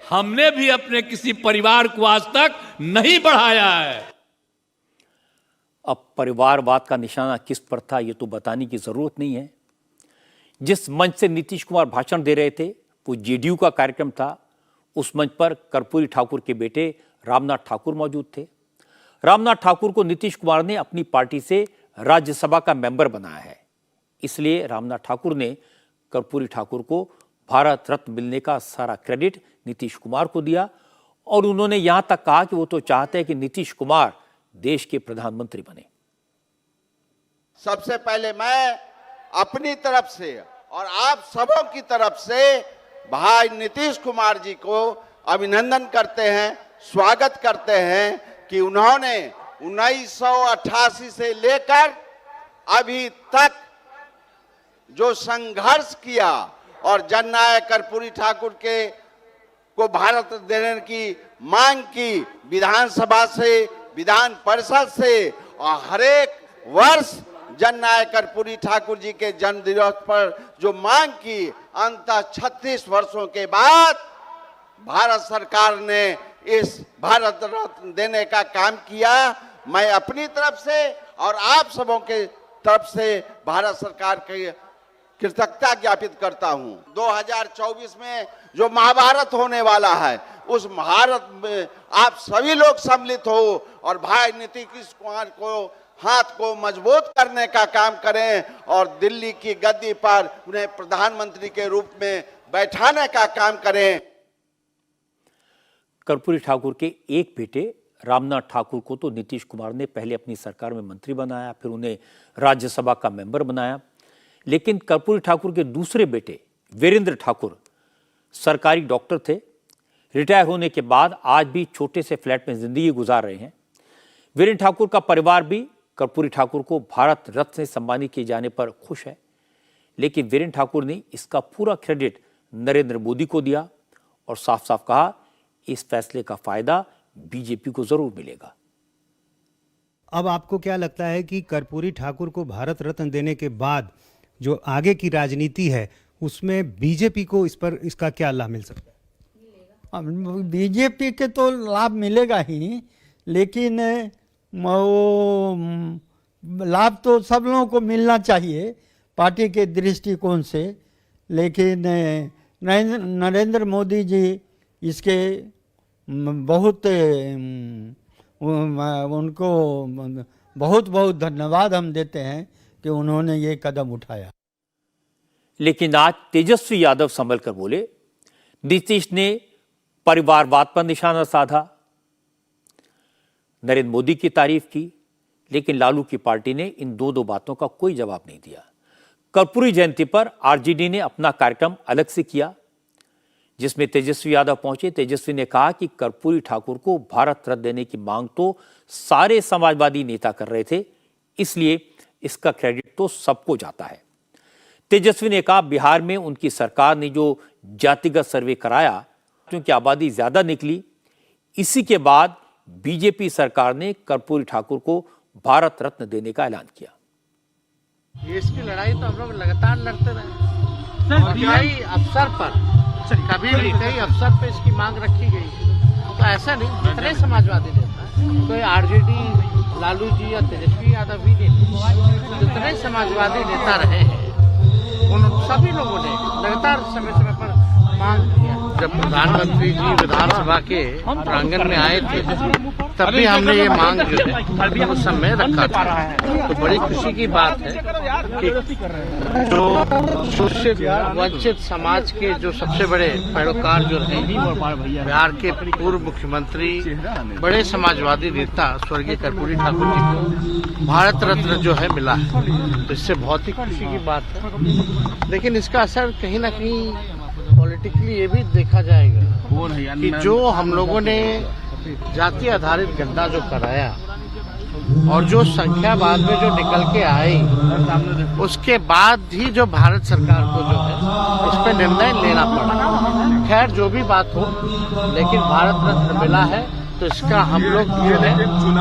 हमने भी अपने किसी परिवार को आज तक नहीं बढ़ाया है। अब परिवारवाद का निशाना किस पर था ये तो बताने की जरूरत नहीं है। जिस मंच से नीतीश कुमार भाषण दे रहे थे वो जेडीयू का कार्यक्रम था। उस मंच पर कर्पूरी ठाकुर के बेटे रामनाथ ठाकुर मौजूद थे। रामनाथ ठाकुर को नीतीश कुमार ने अपनी पार्टी से राज्यसभा का मेंबर बनाया है, इसलिए रामनाथ ठाकुर ने कर्पूरी ठाकुर को भारत रत्न मिलने का सारा क्रेडिट नीतीश कुमार को दिया और उन्होंने यहां तक कहा कि वो तो चाहते हैं कि नीतीश कुमार देश के प्रधानमंत्री बने। सबसे पहले मैं अपनी तरफ से और आप सबों की तरफ से भाई नीतीश कुमार जी को अभिनंदन करते हैं, स्वागत करते हैं कि उन्होंने 1988 से लेकर अभी तक जो संघर्ष किया और जननायक कर्पूरी ठाकुर को भारत देने की मांग की, विधानसभा से, विधान परिषद से, और हर एक वर्ष जननायक कर्पूरी ठाकुर जी के जन्म दिवस पर जो मांग की, अंततः 36 वर्षों के बाद भारत सरकार ने इस भारत रत्न देने का काम किया। मैं अपनी तरफ से और आप सबों के तरफ से भारत सरकार की कृतज्ञता ज्ञापित करता हूं। 2024 में जो महाभारत होने वाला है, उस महाभारत में आप सभी लोग सम्मिलित हो और भाई नीतीश कुमार को हाथ को मजबूत करने का काम करें और दिल्ली की गद्दी पर उन्हें प्रधानमंत्री के रूप में बैठाने का काम करें। कर्पूरी ठाकुर के एक बेटे रामनाथ ठाकुर को तो नीतीश कुमार ने पहले अपनी सरकार में मंत्री बनाया, फिर उन्हें राज्यसभा का मेंबर बनाया। लेकिन कर्पूरी ठाकुर के दूसरे बेटे वीरेंद्र ठाकुर सरकारी डॉक्टर थे। रिटायर होने के बाद आज भी छोटे से फ्लैट में जिंदगी गुजार रहे हैं। वीरेंद्र ठाकुर का परिवार भी कर्पूरी ठाकुर को भारत रत्न से सम्मानित किए जाने पर खुश है, लेकिन वीरेंद्र ठाकुर ने इसका पूरा क्रेडिट नरेंद्र मोदी को दिया और साफ साफ कहा इस फैसले का फायदा बीजेपी को जरूर मिलेगा। अब आपको क्या लगता है कि कर्पूरी ठाकुर को भारत रत्न देने के बाद जो आगे की राजनीति है उसमें बीजेपी को इसका क्या लाभ मिल सकता है? बीजेपी के तो लाभ मिलेगा ही, लेकिन वो लाभ तो सब लोगों को मिलना चाहिए पार्टी के दृष्टिकोण से। लेकिन नरेंद्र मोदी जी इसके बहुत उनको बहुत बहुत धन्यवाद हम देते हैं कि उन्होंने ये कदम उठाया। लेकिन आज तेजस्वी यादव संभल कर बोले। नीतीश ने परिवारवाद पर निशाना साधा, नरेंद्र मोदी की तारीफ की, लेकिन लालू की पार्टी ने इन दो बातों का कोई जवाब नहीं दिया। कर्पूरी जयंती पर आरजेडी ने अपना कार्यक्रम अलग से किया, जिसमें तेजस्वी यादव पहुंचे। तेजस्वी ने कहा कि कर्पूरी ठाकुर को भारत रत्न देने की मांग तो सारे समाजवादी नेता कर रहे थे, इसलिए इसका क्रेडिट तो सबको जाता है। तेजस्वी ने कहा बिहार में उनकी सरकार ने जो जातिगत सर्वे कराया, क्योंकि आबादी ज्यादा निकली, इसी के बाद बीजेपी सरकार ने कर्पूरी ठाकुर को भारत रत्न देने का ऐलान किया। देश की लड़ाई तो हम लोग लगातार लड़ते रहे और कई अवसर पर कभी भी कई अवसर पर इसकी मांग रखी गई। तो ऐसा नहीं, जितने समाजवादी नेता, कोई आरजेडी लालू जी या तेजस्वी यादव भी नहीं, जितने समाजवादी नेता रहे हैं उन सभी लोगों ने लगातार समय समय पर मांग किया। जब प्रधानमंत्री जी विधानसभा के प्रांगण में आए थे तब भी हमने ये मांग जो है उस समय रखा था। तो बड़ी खुशी की बात है कि जो शोषित वंचित समाज के जो सबसे बड़े पैरोकार जो रहे, बिहार के पूर्व मुख्यमंत्री, बड़े समाजवादी नेता स्वर्गीय कर्पूरी ठाकुर जी को भारत रत्न जो है मिला है, तो इससे बहुत ही खुशी की बात है। लेकिन इसका असर कहीं ना कहीं पॉलिटिकली ये भी देखा जाएगा कि जो हम लोगों ने जाति आधारित गद्दा जो कराया और जो संख्या बाद में जो निकल के आई, उसके बाद ही जो भारत सरकार को जो है इस पर निर्णय लेना पड़ा। खैर जो भी बात हो, लेकिन भारत रत्न मिला है तो इसका हम लोग जो है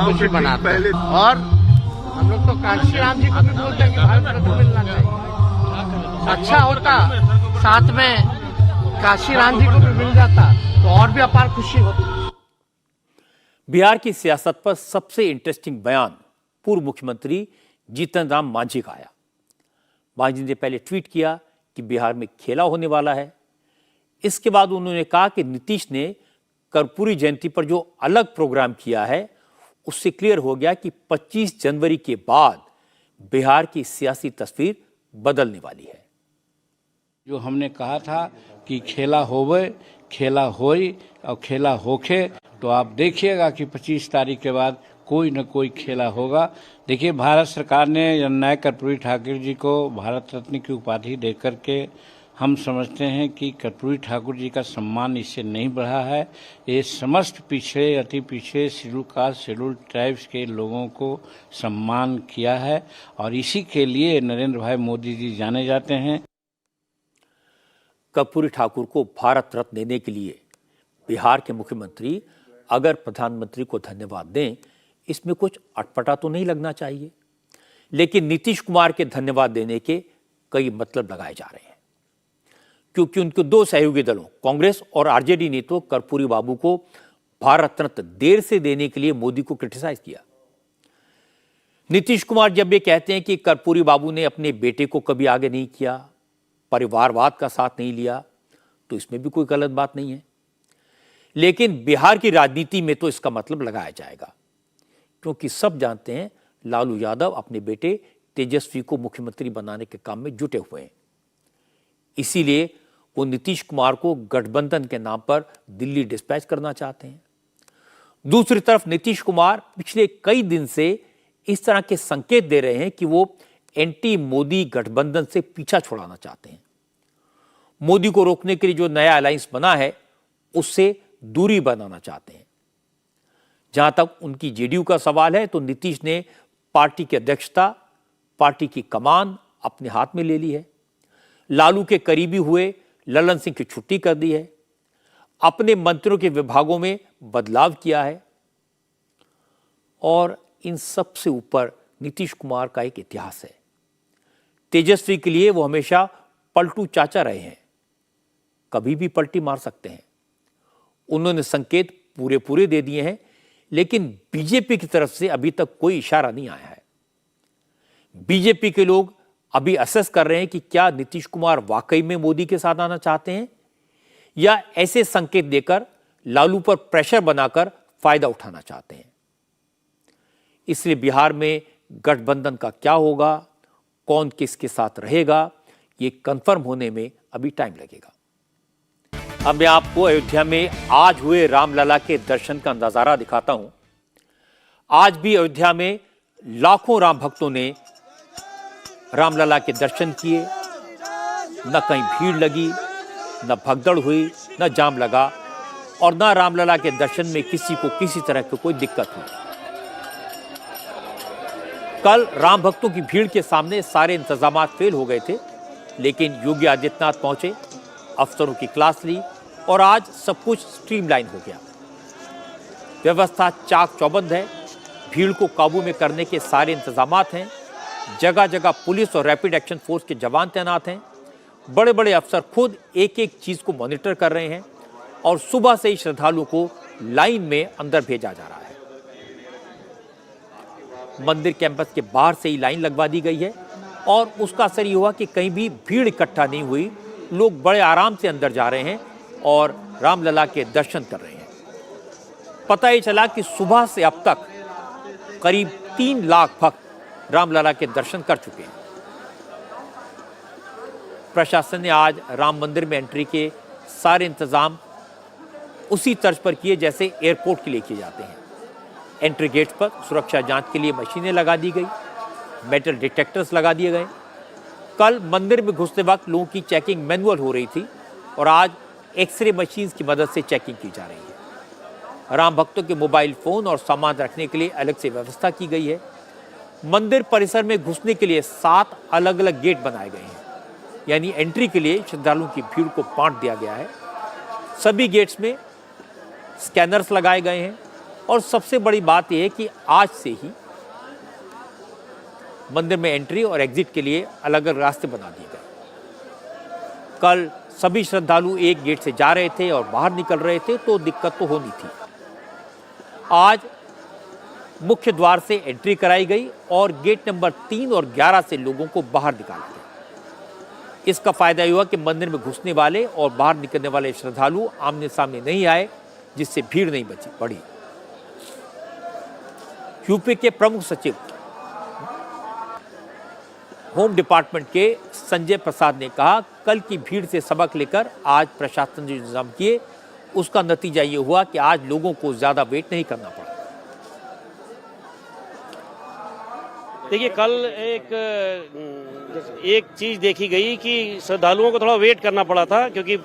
खुशी मनाते हैं। और हम लोग तो कांशी राम जी को भी बोलते हैं कि भारत रत्न मिलना चाहिए। अच्छा होता साथ में काशी राम जी को भी मिल जाता तो और भी अपार खुशी होती। बिहार की सियासत पर सबसे इंटरेस्टिंग बयान पूर्व मुख्यमंत्री जीतन राम मांझी का आया। मांझी ने पहले ट्वीट किया कि बिहार में खेला होने वाला है। इसके बाद उन्होंने कहा कि नीतीश ने कर्पूरी जयंती पर जो अलग प्रोग्राम किया है, उससे क्लियर हो गया कि 25 जनवरी के बाद बिहार की सियासी तस्वीर बदलने वाली है। जो हमने कहा था कि खेला होवे, खेला होई और खेला होखे, तो आप देखिएगा कि 25 तारीख के बाद कोई न कोई खेला होगा। देखिए, भारत सरकार ने जननायक कर्पूरी ठाकुर जी को भारत रत्न की उपाधि देकर के हम समझते हैं कि कर्पूरी ठाकुर जी का सम्मान इससे नहीं बढ़ा है। ये समस्त पिछड़े, अति पिछड़े, शेड्यूल कास्ट, शेड्यूल ट्राइब्स के लोगों को सम्मान किया है और इसी के लिए नरेंद्र भाई मोदी जी जाने जाते हैं। कर्पूरी ठाकुर को भारत रत्न देने के लिए बिहार के मुख्यमंत्री अगर प्रधानमंत्री को धन्यवाद दें, इसमें कुछ अटपटा तो नहीं लगना चाहिए। लेकिन नीतीश कुमार के धन्यवाद देने के कई मतलब लगाए जा रहे हैं, क्योंकि उनके दो सहयोगी दलों कांग्रेस और आरजेडी ने तो कर्पूरी बाबू को भारत रत्न देर से देने के लिए मोदी को क्रिटिसाइज किया। नीतीश कुमार जब ये कहते हैं कि कर्पूरी बाबू ने अपने बेटे को कभी आगे नहीं किया, परिवारवाद का साथ नहीं लिया, तो इसमें भी कोई गलत बात नहीं है। लेकिन बिहार की राजनीति में तो इसका मतलब लगाया जाएगा, क्योंकि सब जानते हैं लालू यादव अपने बेटे तेजस्वी को मुख्यमंत्री बनाने के काम में जुटे हुए हैं। इसीलिए वो नीतीश कुमार को गठबंधन के नाम पर दिल्ली डिस्पैच करना चाहते हैं। दूसरी तरफ नीतीश कुमार पिछले कई दिन से इस तरह के संकेत दे रहे हैं कि वो एंटी मोदी गठबंधन से पीछा छुड़ाना चाहते हैं। मोदी को रोकने के लिए जो नया अलायंस बना है, उससे दूरी बनाना चाहते हैं। जहां तक उनकी जेडीयू का सवाल है, तो नीतीश ने पार्टी की अध्यक्षता, पार्टी की कमान अपने हाथ में ले ली है। लालू के करीबी हुए ललन सिंह की छुट्टी कर दी है, अपने मंत्रियों के विभागों में बदलाव किया है, और इन सब से ऊपर नीतीश कुमार का एक इतिहास है। तेजस्वी के लिए वो हमेशा पलटू चाचा रहे हैं, कभी भी पलटी मार सकते हैं। उन्होंने संकेत पूरे दे दिए हैं, लेकिन बीजेपी की तरफ से अभी तक कोई इशारा नहीं आया है। बीजेपी के लोग अभी असेस कर रहे हैं कि क्या नीतीश कुमार वाकई में मोदी के साथ आना चाहते हैं, या ऐसे संकेत देकर लालू पर प्रेशर बनाकर फायदा उठाना चाहते हैं। इसलिए बिहार में गठबंधन का क्या होगा, कौन किसके साथ रहेगा, ये कंफर्म होने में अभी टाइम लगेगा। अब मैं आपको अयोध्या में आज हुए रामलला के दर्शन का नजारा दिखाता हूं। आज भी अयोध्या में लाखों राम भक्तों ने रामलला के दर्शन किए। न कहीं भीड़ लगी, न भगदड़ हुई, न जाम लगा और न रामलला के दर्शन में किसी को किसी तरह की कोई दिक्कत हुई। कल राम भक्तों की भीड़ के सामने सारे इंतजाम फेल हो गए थे, लेकिन योगी आदित्यनाथ पहुंचे, अफसरों की क्लास ली और आज सब कुछ स्ट्रीमलाइन हो गया। व्यवस्था चाक चौबंद है, भीड़ को काबू में करने के सारे इंतजाम हैं, जगह जगह पुलिस और रैपिड एक्शन फोर्स के जवान तैनात हैं। बड़े बड़े अफसर खुद एक एक चीज को मॉनिटर कर रहे हैं और सुबह से ही श्रद्धालुओं को लाइन में अंदर भेजा जा रहा है। मंदिर कैंपस के बाहर से ही लाइन लगवा दी गई है और उसका असर ये हुआ कि कहीं भी भीड़ इकट्ठा नहीं हुई। लोग बड़े आराम से अंदर जा रहे हैं और रामलला के दर्शन कर रहे हैं। पता ही चला कि सुबह से अब तक करीब 3 लाख भक्त रामलला के दर्शन कर चुके हैं। प्रशासन ने आज राम मंदिर में एंट्री के सारे इंतजाम उसी तर्ज पर किए जैसे एयरपोर्ट के लिए किए जाते हैं। एंट्री गेट पर सुरक्षा जांच के लिए मशीनें लगा दी गई, मेटल डिटेक्टर्स लगा दिए गए। कल मंदिर में घुसते वक्त लोगों की चेकिंग मैनुअल हो रही थी और आज एक्सरे मशीन की मदद से चेकिंग की जा रही है। राम भक्तों के मोबाइल फोन और सामान रखने के लिए अलग से व्यवस्था की गई है। मंदिर परिसर में घुसने के लिए 7 अलग अलग गेट बनाए गए हैं, यानी एंट्री के लिए श्रद्धालुओं की भीड़ को बांट दिया गया है। सभी गेट्स में स्कैनर्स लगाए गए हैं और सबसे बड़ी बात यह है कि आज से ही मंदिर में एंट्री और एग्जिट के लिए अलग अलग रास्ते बना दिए गए। कल सभी श्रद्धालु एक गेट से जा रहे थे और बाहर निकल रहे थे तो दिक्कत तो होनी थी। आज मुख्य द्वार से एंट्री कराई गई और गेट नंबर 3 और 11 से लोगों को बाहर निकाला गया। इसका फायदा हुआ कि मंदिर में घुसने वाले और बाहर निकलने वाले श्रद्धालु आमने सामने नहीं आए, जिससे भीड़ नहीं बढ़ी। यूपी के प्रमुख सचिव होम डिपार्टमेंट के संजय प्रसाद ने कहा, कल की भीड़ से सबक लेकर आज प्रशासन ने इंतजाम किए, उसका नतीजा ये हुआ कि आज लोगों को ज्यादा वेट नहीं करना पड़ा। देखिए, कल एक चीज देखी गई कि श्रद्धालुओं को थोड़ा वेट करना पड़ा था, क्योंकि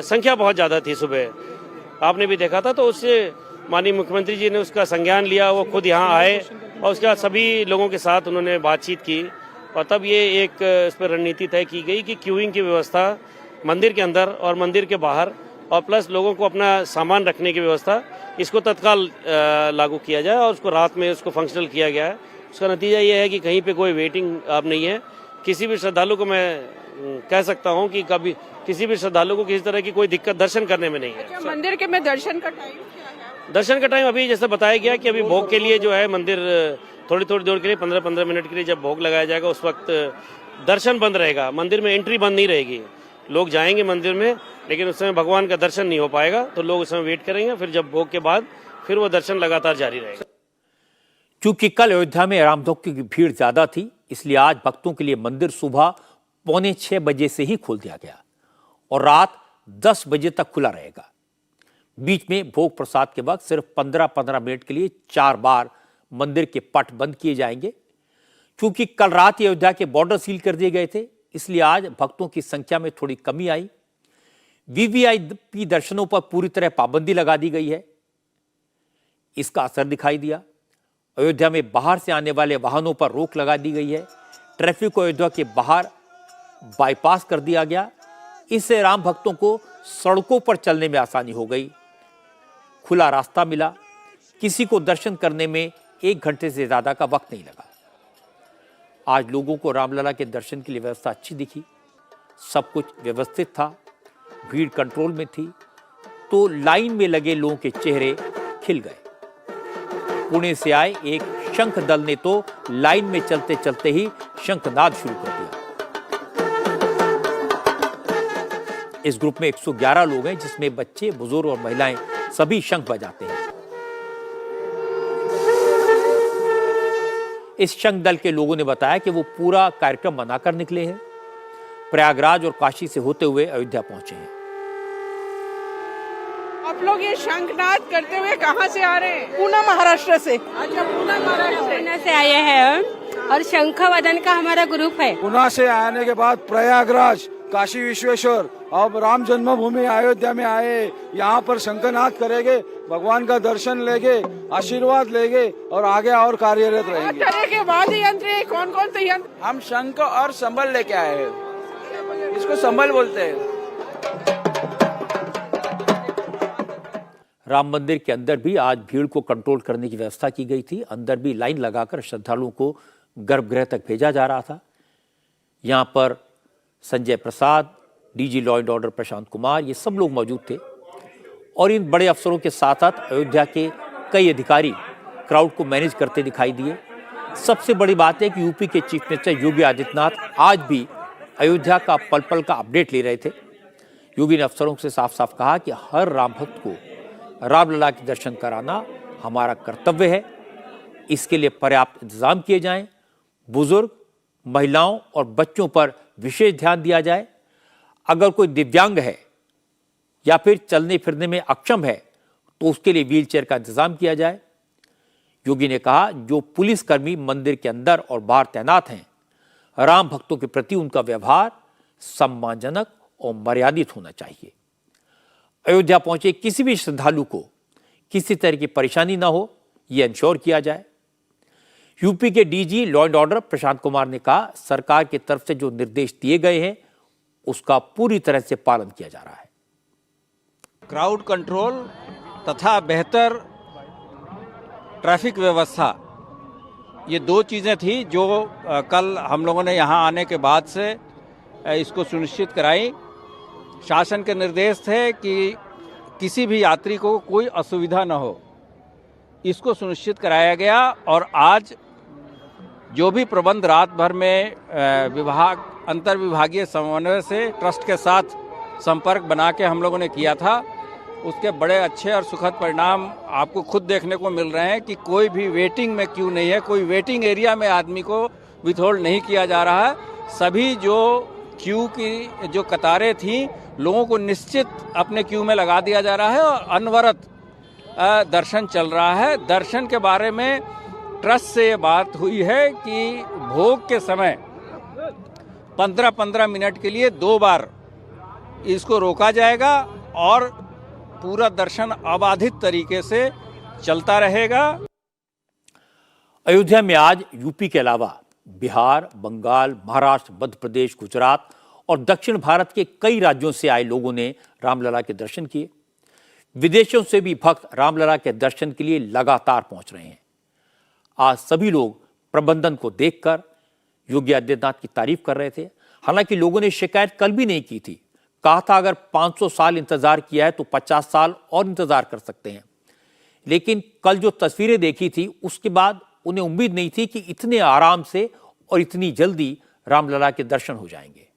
संख्या बहुत ज्यादा थी। सुबह आपने भी देखा था, तो उससे माननीय मुख्यमंत्री जी ने उसका संज्ञान लिया। वो खुद यहाँ आए और उसके बाद सभी लोगों के साथ उन्होंने बातचीत की और तब ये एक इस पर रणनीति तय की गई कि क्यूइंग की व्यवस्था मंदिर के अंदर और मंदिर के बाहर और प्लस लोगों को अपना सामान रखने की व्यवस्था, इसको तत्काल लागू किया जाए और उसको रात में उसको फंक्शनल किया गया है। उसका नतीजा ये है कि कहीं पे कोई वेटिंग अब नहीं है। किसी भी श्रद्धालु को मैं कह सकता हूँ कि कभी किसी भी श्रद्धालु को किसी तरह की कोई दिक्कत दर्शन करने में नहीं है। मंदिर के में दर्शन का टाइम दर्शन का टाइम अभी जैसे बताया गया कि अभी भोग के लिए जो है मंदिर थोड़ी थोड़ी देर के लिए 15-15 मिनट के लिए जब भोग लगाया जाएगा उस वक्त दर्शन बंद रहेगा। मंदिर में एंट्री बंद नहीं रहेगी। लोग जाएंगे मंदिर में, लेकिन उस समय भगवान का दर्शन नहीं हो पाएगा, तो लोग उस समय वेट करेंगे। फिर जब भोग के बाद फिर वो दर्शन लगातार जारी रहेगा। चूंकि कल अयोध्या में राम भक्तों की भीड़ ज्यादा थी, इसलिए आज भक्तों के लिए मंदिर सुबह 5:45 बजे से ही खोल दिया गया और रात 10 बजे तक खुला रहेगा। बीच में भोग प्रसाद के वक्त सिर्फ 15-15 मिनट के लिए 4 बार मंदिर के पट बंद किए जाएंगे। क्योंकि कल रात ही अयोध्या के बॉर्डर सील कर दिए गए थे, इसलिए आज भक्तों की संख्या में थोड़ी कमी आई। वीवीआईपी दर्शनों पर पूरी तरह पाबंदी लगा दी गई है। इसका असर दिखाई दिया। अयोध्या में बाहर से आने वाले वाहनों पर रोक लगा दी गई है। ट्रैफिक को अयोध्या के बाहर बाईपास कर दिया गया। इससे राम भक्तों को सड़कों पर चलने में आसानी हो गई। खुला रास्ता मिला। किसी को दर्शन करने में 1 घंटे से ज्यादा का वक्त नहीं लगा। आज लोगों को रामलला के दर्शन के लिए व्यवस्था अच्छी दिखी। सब कुछ व्यवस्थित था, भीड़ कंट्रोल में थी, तो लाइन में लगे लोगों के चेहरे खिल गए। पुणे से आए एक शंख दल ने तो लाइन में चलते चलते ही शंखनाद शुरू कर दिया। इस ग्रुप में 111 लोग हैं, जिसमें बच्चे, बुजुर्ग और महिलाएं सभी शंख बजाते हैं। इस शंख दल के लोगों ने बताया कि वो पूरा कार्यक्रम मनाकर निकले हैं। प्रयागराज और काशी से होते हुए अयोध्या पहुंचे हैं। आप लोग ये शंखनाद करते हुए कहाँ से आ रहे हैं? पूना महाराष्ट्र से। अच्छा, पूना महाराष्ट्र से आए हैं और शंख वदन का हमारा ग्रुप है। पुणे से आने के बाद प्रयागराज, काशी विश्वेश्वर, अब राम जन्मभूमि अयोध्या में आए, यहाँ पर शंखनाद करेंगे, भगवान का दर्शन लेंगे, आशीर्वाद लेंगे और आगे और कार्यरत रहेंगे। तरह के वाद्य यंत्र है, कौन कौन से यंत्र? हम शंख और संबल लेके आए हैं, इसको संबल बोलते हैं। राम मंदिर के अंदर भी आज भीड़ को कंट्रोल करने की व्यवस्था की गई थी। अंदर भी लाइन लगाकर श्रद्धालुओं को गर्भगृह तक भेजा जा रहा था। यहाँ पर Sanjay Prasad, DG law and order Prashant Kumar, ये सब लोग मौजूद थे और इन बड़े अफसरों के साथ साथ अयोध्या के कई अधिकारी क्राउड को मैनेज करते दिखाई दिए। सबसे बड़ी बात है कि यूपी के चीफ मिनिस्टर योगी आदित्यनाथ आज भी अयोध्या का पल पल का अपडेट ले रहे थे। योगी ने अफसरों से साफ साफ कहा कि हर राम भक्त को रामलला के दर्शन कराना हमारा कर्तव्य है। इसके लिए पर्याप्त इंतजाम किए जाएं, बुजुर्ग, महिलाओं और बच्चों पर विशेष ध्यान दिया जाए। अगर कोई दिव्यांग है या फिर चलने फिरने में अक्षम है तो उसके लिए व्हीलचेयर का इंतजाम किया जाए। योगी ने कहा, जो पुलिसकर्मी मंदिर के अंदर और बाहर तैनात हैं, राम भक्तों के प्रति उनका व्यवहार सम्मानजनक और मर्यादित होना चाहिए। अयोध्या पहुंचे किसी भी श्रद्धालु को किसी तरह की परेशानी ना हो, यह इंश्योर किया जाए। यूपी के DG law and order Prashant Kumar ने कहा, सरकार की तरफ से जो निर्देश दिए गए हैं उसका पूरी तरह से पालन किया जा रहा है। क्राउड कंट्रोल तथा बेहतर ट्रैफिक व्यवस्था, ये दो चीज़ें थी जो कल हम लोगों ने यहाँ आने के बाद से इसको सुनिश्चित कराई। शासन के निर्देश थे कि किसी भी यात्री को कोई असुविधा न हो, इसको सुनिश्चित कराया गया। और आज जो भी प्रबंध रात भर में विभाग अंतर विभागीय समन्वय से ट्रस्ट के साथ संपर्क बना के हम लोगों ने किया था, उसके बड़े अच्छे और सुखद परिणाम आपको खुद देखने को मिल रहे हैं कि कोई भी वेटिंग में क्यू नहीं है, कोई वेटिंग एरिया में आदमी को विथहोल्ड नहीं किया जा रहा है। सभी जो क्यू की जो कतारें थी, लोगों को निश्चित अपने क्यू में लगा दिया जा रहा है और अनवरत दर्शन चल रहा है। दर्शन के बारे में ट्रस्ट से ये बात हुई है कि भोग के समय 15-15 मिनट के लिए 2 बार इसको रोका जाएगा और पूरा दर्शन अबाधित तरीके से चलता रहेगा। अयोध्या में आज यूपी के अलावा बिहार, बंगाल, महाराष्ट्र, मध्य प्रदेश, गुजरात और दक्षिण भारत के कई राज्यों से आए लोगों ने रामलला के दर्शन किए। विदेशों से भी भक्त रामलला के दर्शन के लिए लगातार पहुंच रहे हैं। आज सभी लोग प्रबंधन को देखकर योगी आदित्यनाथ की तारीफ कर रहे थे। हालांकि लोगों ने शिकायत कल भी नहीं की थी, कहा था अगर 500 साल इंतजार किया है तो 50 साल और इंतजार कर सकते हैं। लेकिन कल जो तस्वीरें देखी थी उसके बाद उन्हें उम्मीद नहीं थी कि इतने आराम से और इतनी जल्दी रामलला के दर्शन हो जाएंगे।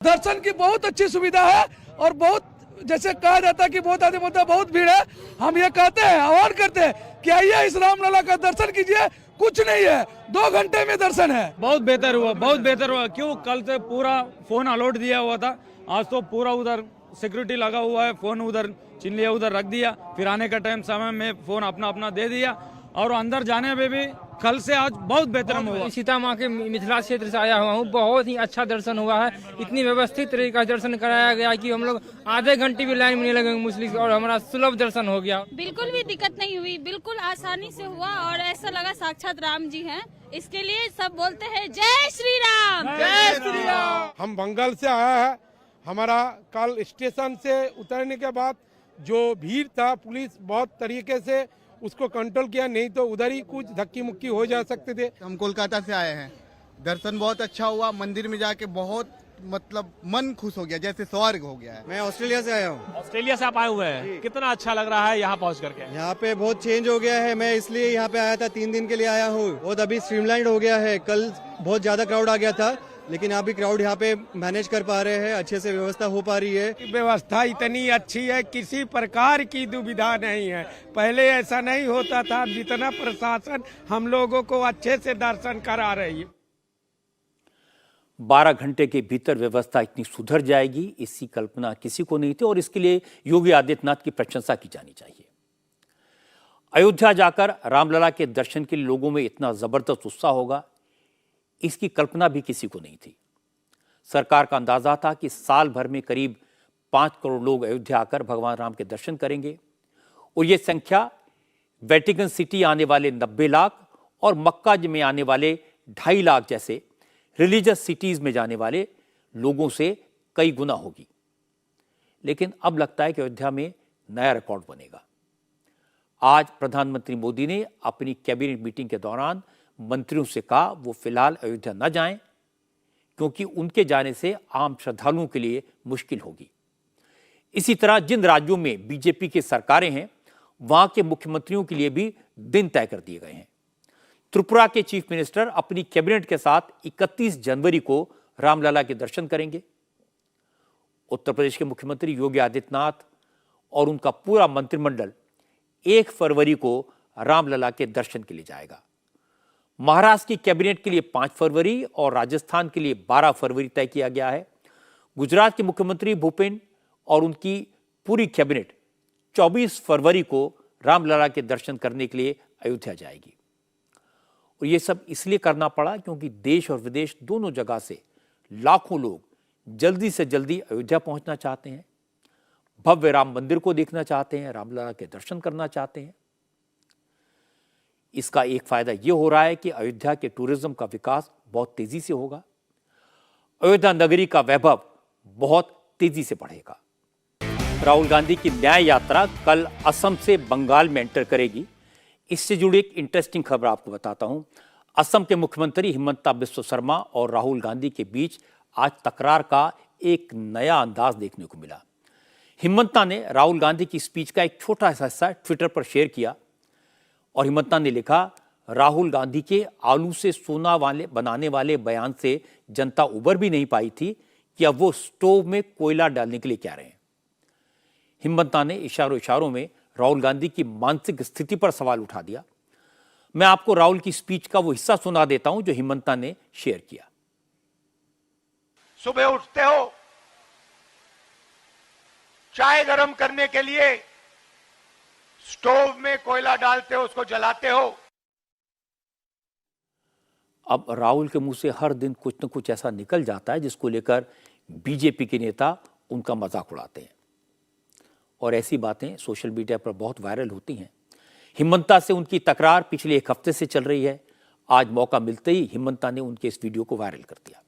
दर्शन की बहुत अच्छी सुविधा है और बहुत, जैसे कहा जाता है कि बहुत आदमी बोलता है बहुत भीड़ है, हम ये कहते हैं, आह्वान करते हैं कि आइए इस रामलला का दर्शन कीजिए। कुछ नहीं है, 2 घंटे में दर्शन है। बहुत बेहतर हुआ, बहुत बेहतर हुआ। क्यों, कल से पूरा फोन अलॉट दिया हुआ था, आज तो पूरा उधर सिक्योरिटी लगा हुआ है, फोन उधर छीन लिया, उधर रख दिया, फिर आने का टाइम समय में फोन अपना अपना दे दिया और अंदर जाने में भी कल से आज बहुत बेहतर हुआ। सीता माँ के मिथिला क्षेत्र से आया हुआ हूँ, बहुत ही अच्छा दर्शन हुआ है। इतनी व्यवस्थित तरीके का दर्शन कराया गया कि हम लोग आधे घंटे भी लाइन में नहीं लगेंगे मुस्लिम, और हमारा सुलभ दर्शन हो गया। बिल्कुल भी दिक्कत नहीं हुई, बिल्कुल आसानी से हुआ और ऐसा लगा साक्षात राम जी हैं। इसके लिए सब बोलते हैं जय श्री राम, जय श्री राम। हम बंगाल से आया है, हमारा कल स्टेशन से उतरने के बाद जो भीड़ था, पुलिस बहुत तरीके से उसको कंट्रोल किया, नहीं तो उधर ही कुछ धक्की मुक्की हो जा सकते थे। हम कोलकाता से आए हैं, दर्शन बहुत अच्छा हुआ, मंदिर में जाके बहुत मतलब मन खुश हो गया, जैसे स्वर्ग हो गया है। मैं ऑस्ट्रेलिया से आया हूँ। ऑस्ट्रेलिया से आप आए हुए हैं, कितना अच्छा लग रहा है यहाँ पहुँच करके? यहाँ पे बहुत चेंज हो गया है, मैं इसलिए यहाँ पे आया था, 3 दिन के लिए आया हूँ। बहुत अभी स्ट्रीमलाइंड हो गया है, कल बहुत ज्यादा क्राउड आ गया था, लेकिन अभी क्राउड यहाँ पे मैनेज कर पा रहे हैं, अच्छे से व्यवस्था हो पा रही है। व्यवस्था इतनी अच्छी है, किसी प्रकार की दुविधा नहीं है। पहले ऐसा नहीं होता था, जितना प्रशासन हम लोगों को अच्छे से दर्शन करा रही है। 12 घंटे के भीतर व्यवस्था इतनी सुधर जाएगी, इसकी कल्पना किसी को नहीं थी और इसके लिए योगी आदित्यनाथ की प्रशंसा की जानी चाहिए। अयोध्या जाकर रामलला के दर्शन के लिए लोगों में इतना जबरदस्त उत्साह होगा, इसकी कल्पना भी किसी को नहीं थी। सरकार का अंदाजा था कि साल भर में करीब 5 करोड़ लोग अयोध्या आकर भगवान राम के दर्शन करेंगे और ये संख्या वेटिकन सिटी आने वाले 90 लाख और मक्का में आने वाले 2.5 लाख जैसे रिलीजियस सिटीज में जाने वाले लोगों से कई गुना होगी। लेकिन अब लगता है कि अयोध्या में नया रिकॉर्ड बनेगा। आज प्रधानमंत्री मोदी ने अपनी कैबिनेट मीटिंग के दौरान मंत्रियों से कहा वो फिलहाल अयोध्या न जाएं, क्योंकि उनके जाने से आम श्रद्धालुओं के लिए मुश्किल होगी। इसी तरह जिन राज्यों में बीजेपी की सरकारें हैं, वहां के मुख्यमंत्रियों के लिए भी दिन तय कर दिए गए हैं। त्रिपुरा के चीफ मिनिस्टर अपनी कैबिनेट के साथ 31 जनवरी को रामलला के दर्शन करेंगे। उत्तर प्रदेश के मुख्यमंत्री योगी आदित्यनाथ और उनका पूरा मंत्रिमंडल 1 फरवरी को रामलला के दर्शन के लिए जाएगा। महाराष्ट्र की कैबिनेट के लिए 5 फरवरी और राजस्थान के लिए 12 फरवरी तय किया गया है। गुजरात के मुख्यमंत्री भूपेन और उनकी पूरी कैबिनेट 24 फरवरी को रामलला के दर्शन करने के लिए अयोध्या जाएगी। और ये सब इसलिए करना पड़ा क्योंकि देश और विदेश दोनों जगह से लाखों लोग जल्दी से जल्दी अयोध्या पहुंचना चाहते हैं, भव्य राम मंदिर को देखना चाहते हैं, रामलला के दर्शन करना चाहते हैं। इसका एक फायदा ये हो रहा है कि अयोध्या के टूरिज्म का विकास बहुत तेजी से होगा। अयोध्या नगरी का वैभव बहुत तेजी से बढ़ेगा। राहुल गांधी की न्याय यात्रा कल असम से बंगाल में एंटर करेगी। इससे जुड़ी एक इंटरेस्टिंग खबर आपको बताता हूं। असम के मुख्यमंत्री हिमंता बिस्वा शर्मा और राहुल गांधी के बीच आज तकरार का एक नया अंदाज देखने को मिला। हिमंता ने राहुल गांधी की स्पीच का एक छोटा सा हिस्सा ट्विटर पर शेयर किया और हिमंता ने लिखा, राहुल गांधी के आलू से सोना बनाने वाले बयान से जनता उबर भी नहीं पाई थी कि अब वो स्टोव में कोयला डालने के लिए कह रहे हैं। हिमंता ने इशारों में राहुल गांधी की मानसिक स्थिति पर सवाल उठा दिया। मैं आपको राहुल की स्पीच का वो हिस्सा सुना देता हूं जो हिमंता ने शेयर किया। सुबह उठते हो, चाय गरम करने के लिए स्टोव में कोयला डालते हो, उसको जलाते हो। अब राहुल के मुंह से हर दिन कुछ न कुछ ऐसा निकल जाता है जिसको लेकर बीजेपी के नेता उनका मजाक उड़ाते हैं और ऐसी बातें सोशल मीडिया पर बहुत वायरल होती हैं। हिमंता से उनकी तकरार पिछले 1 हफ्ते से चल रही है। आज मौका मिलते ही हिमंता ने उनके इस वीडियो को वायरल कर दिया।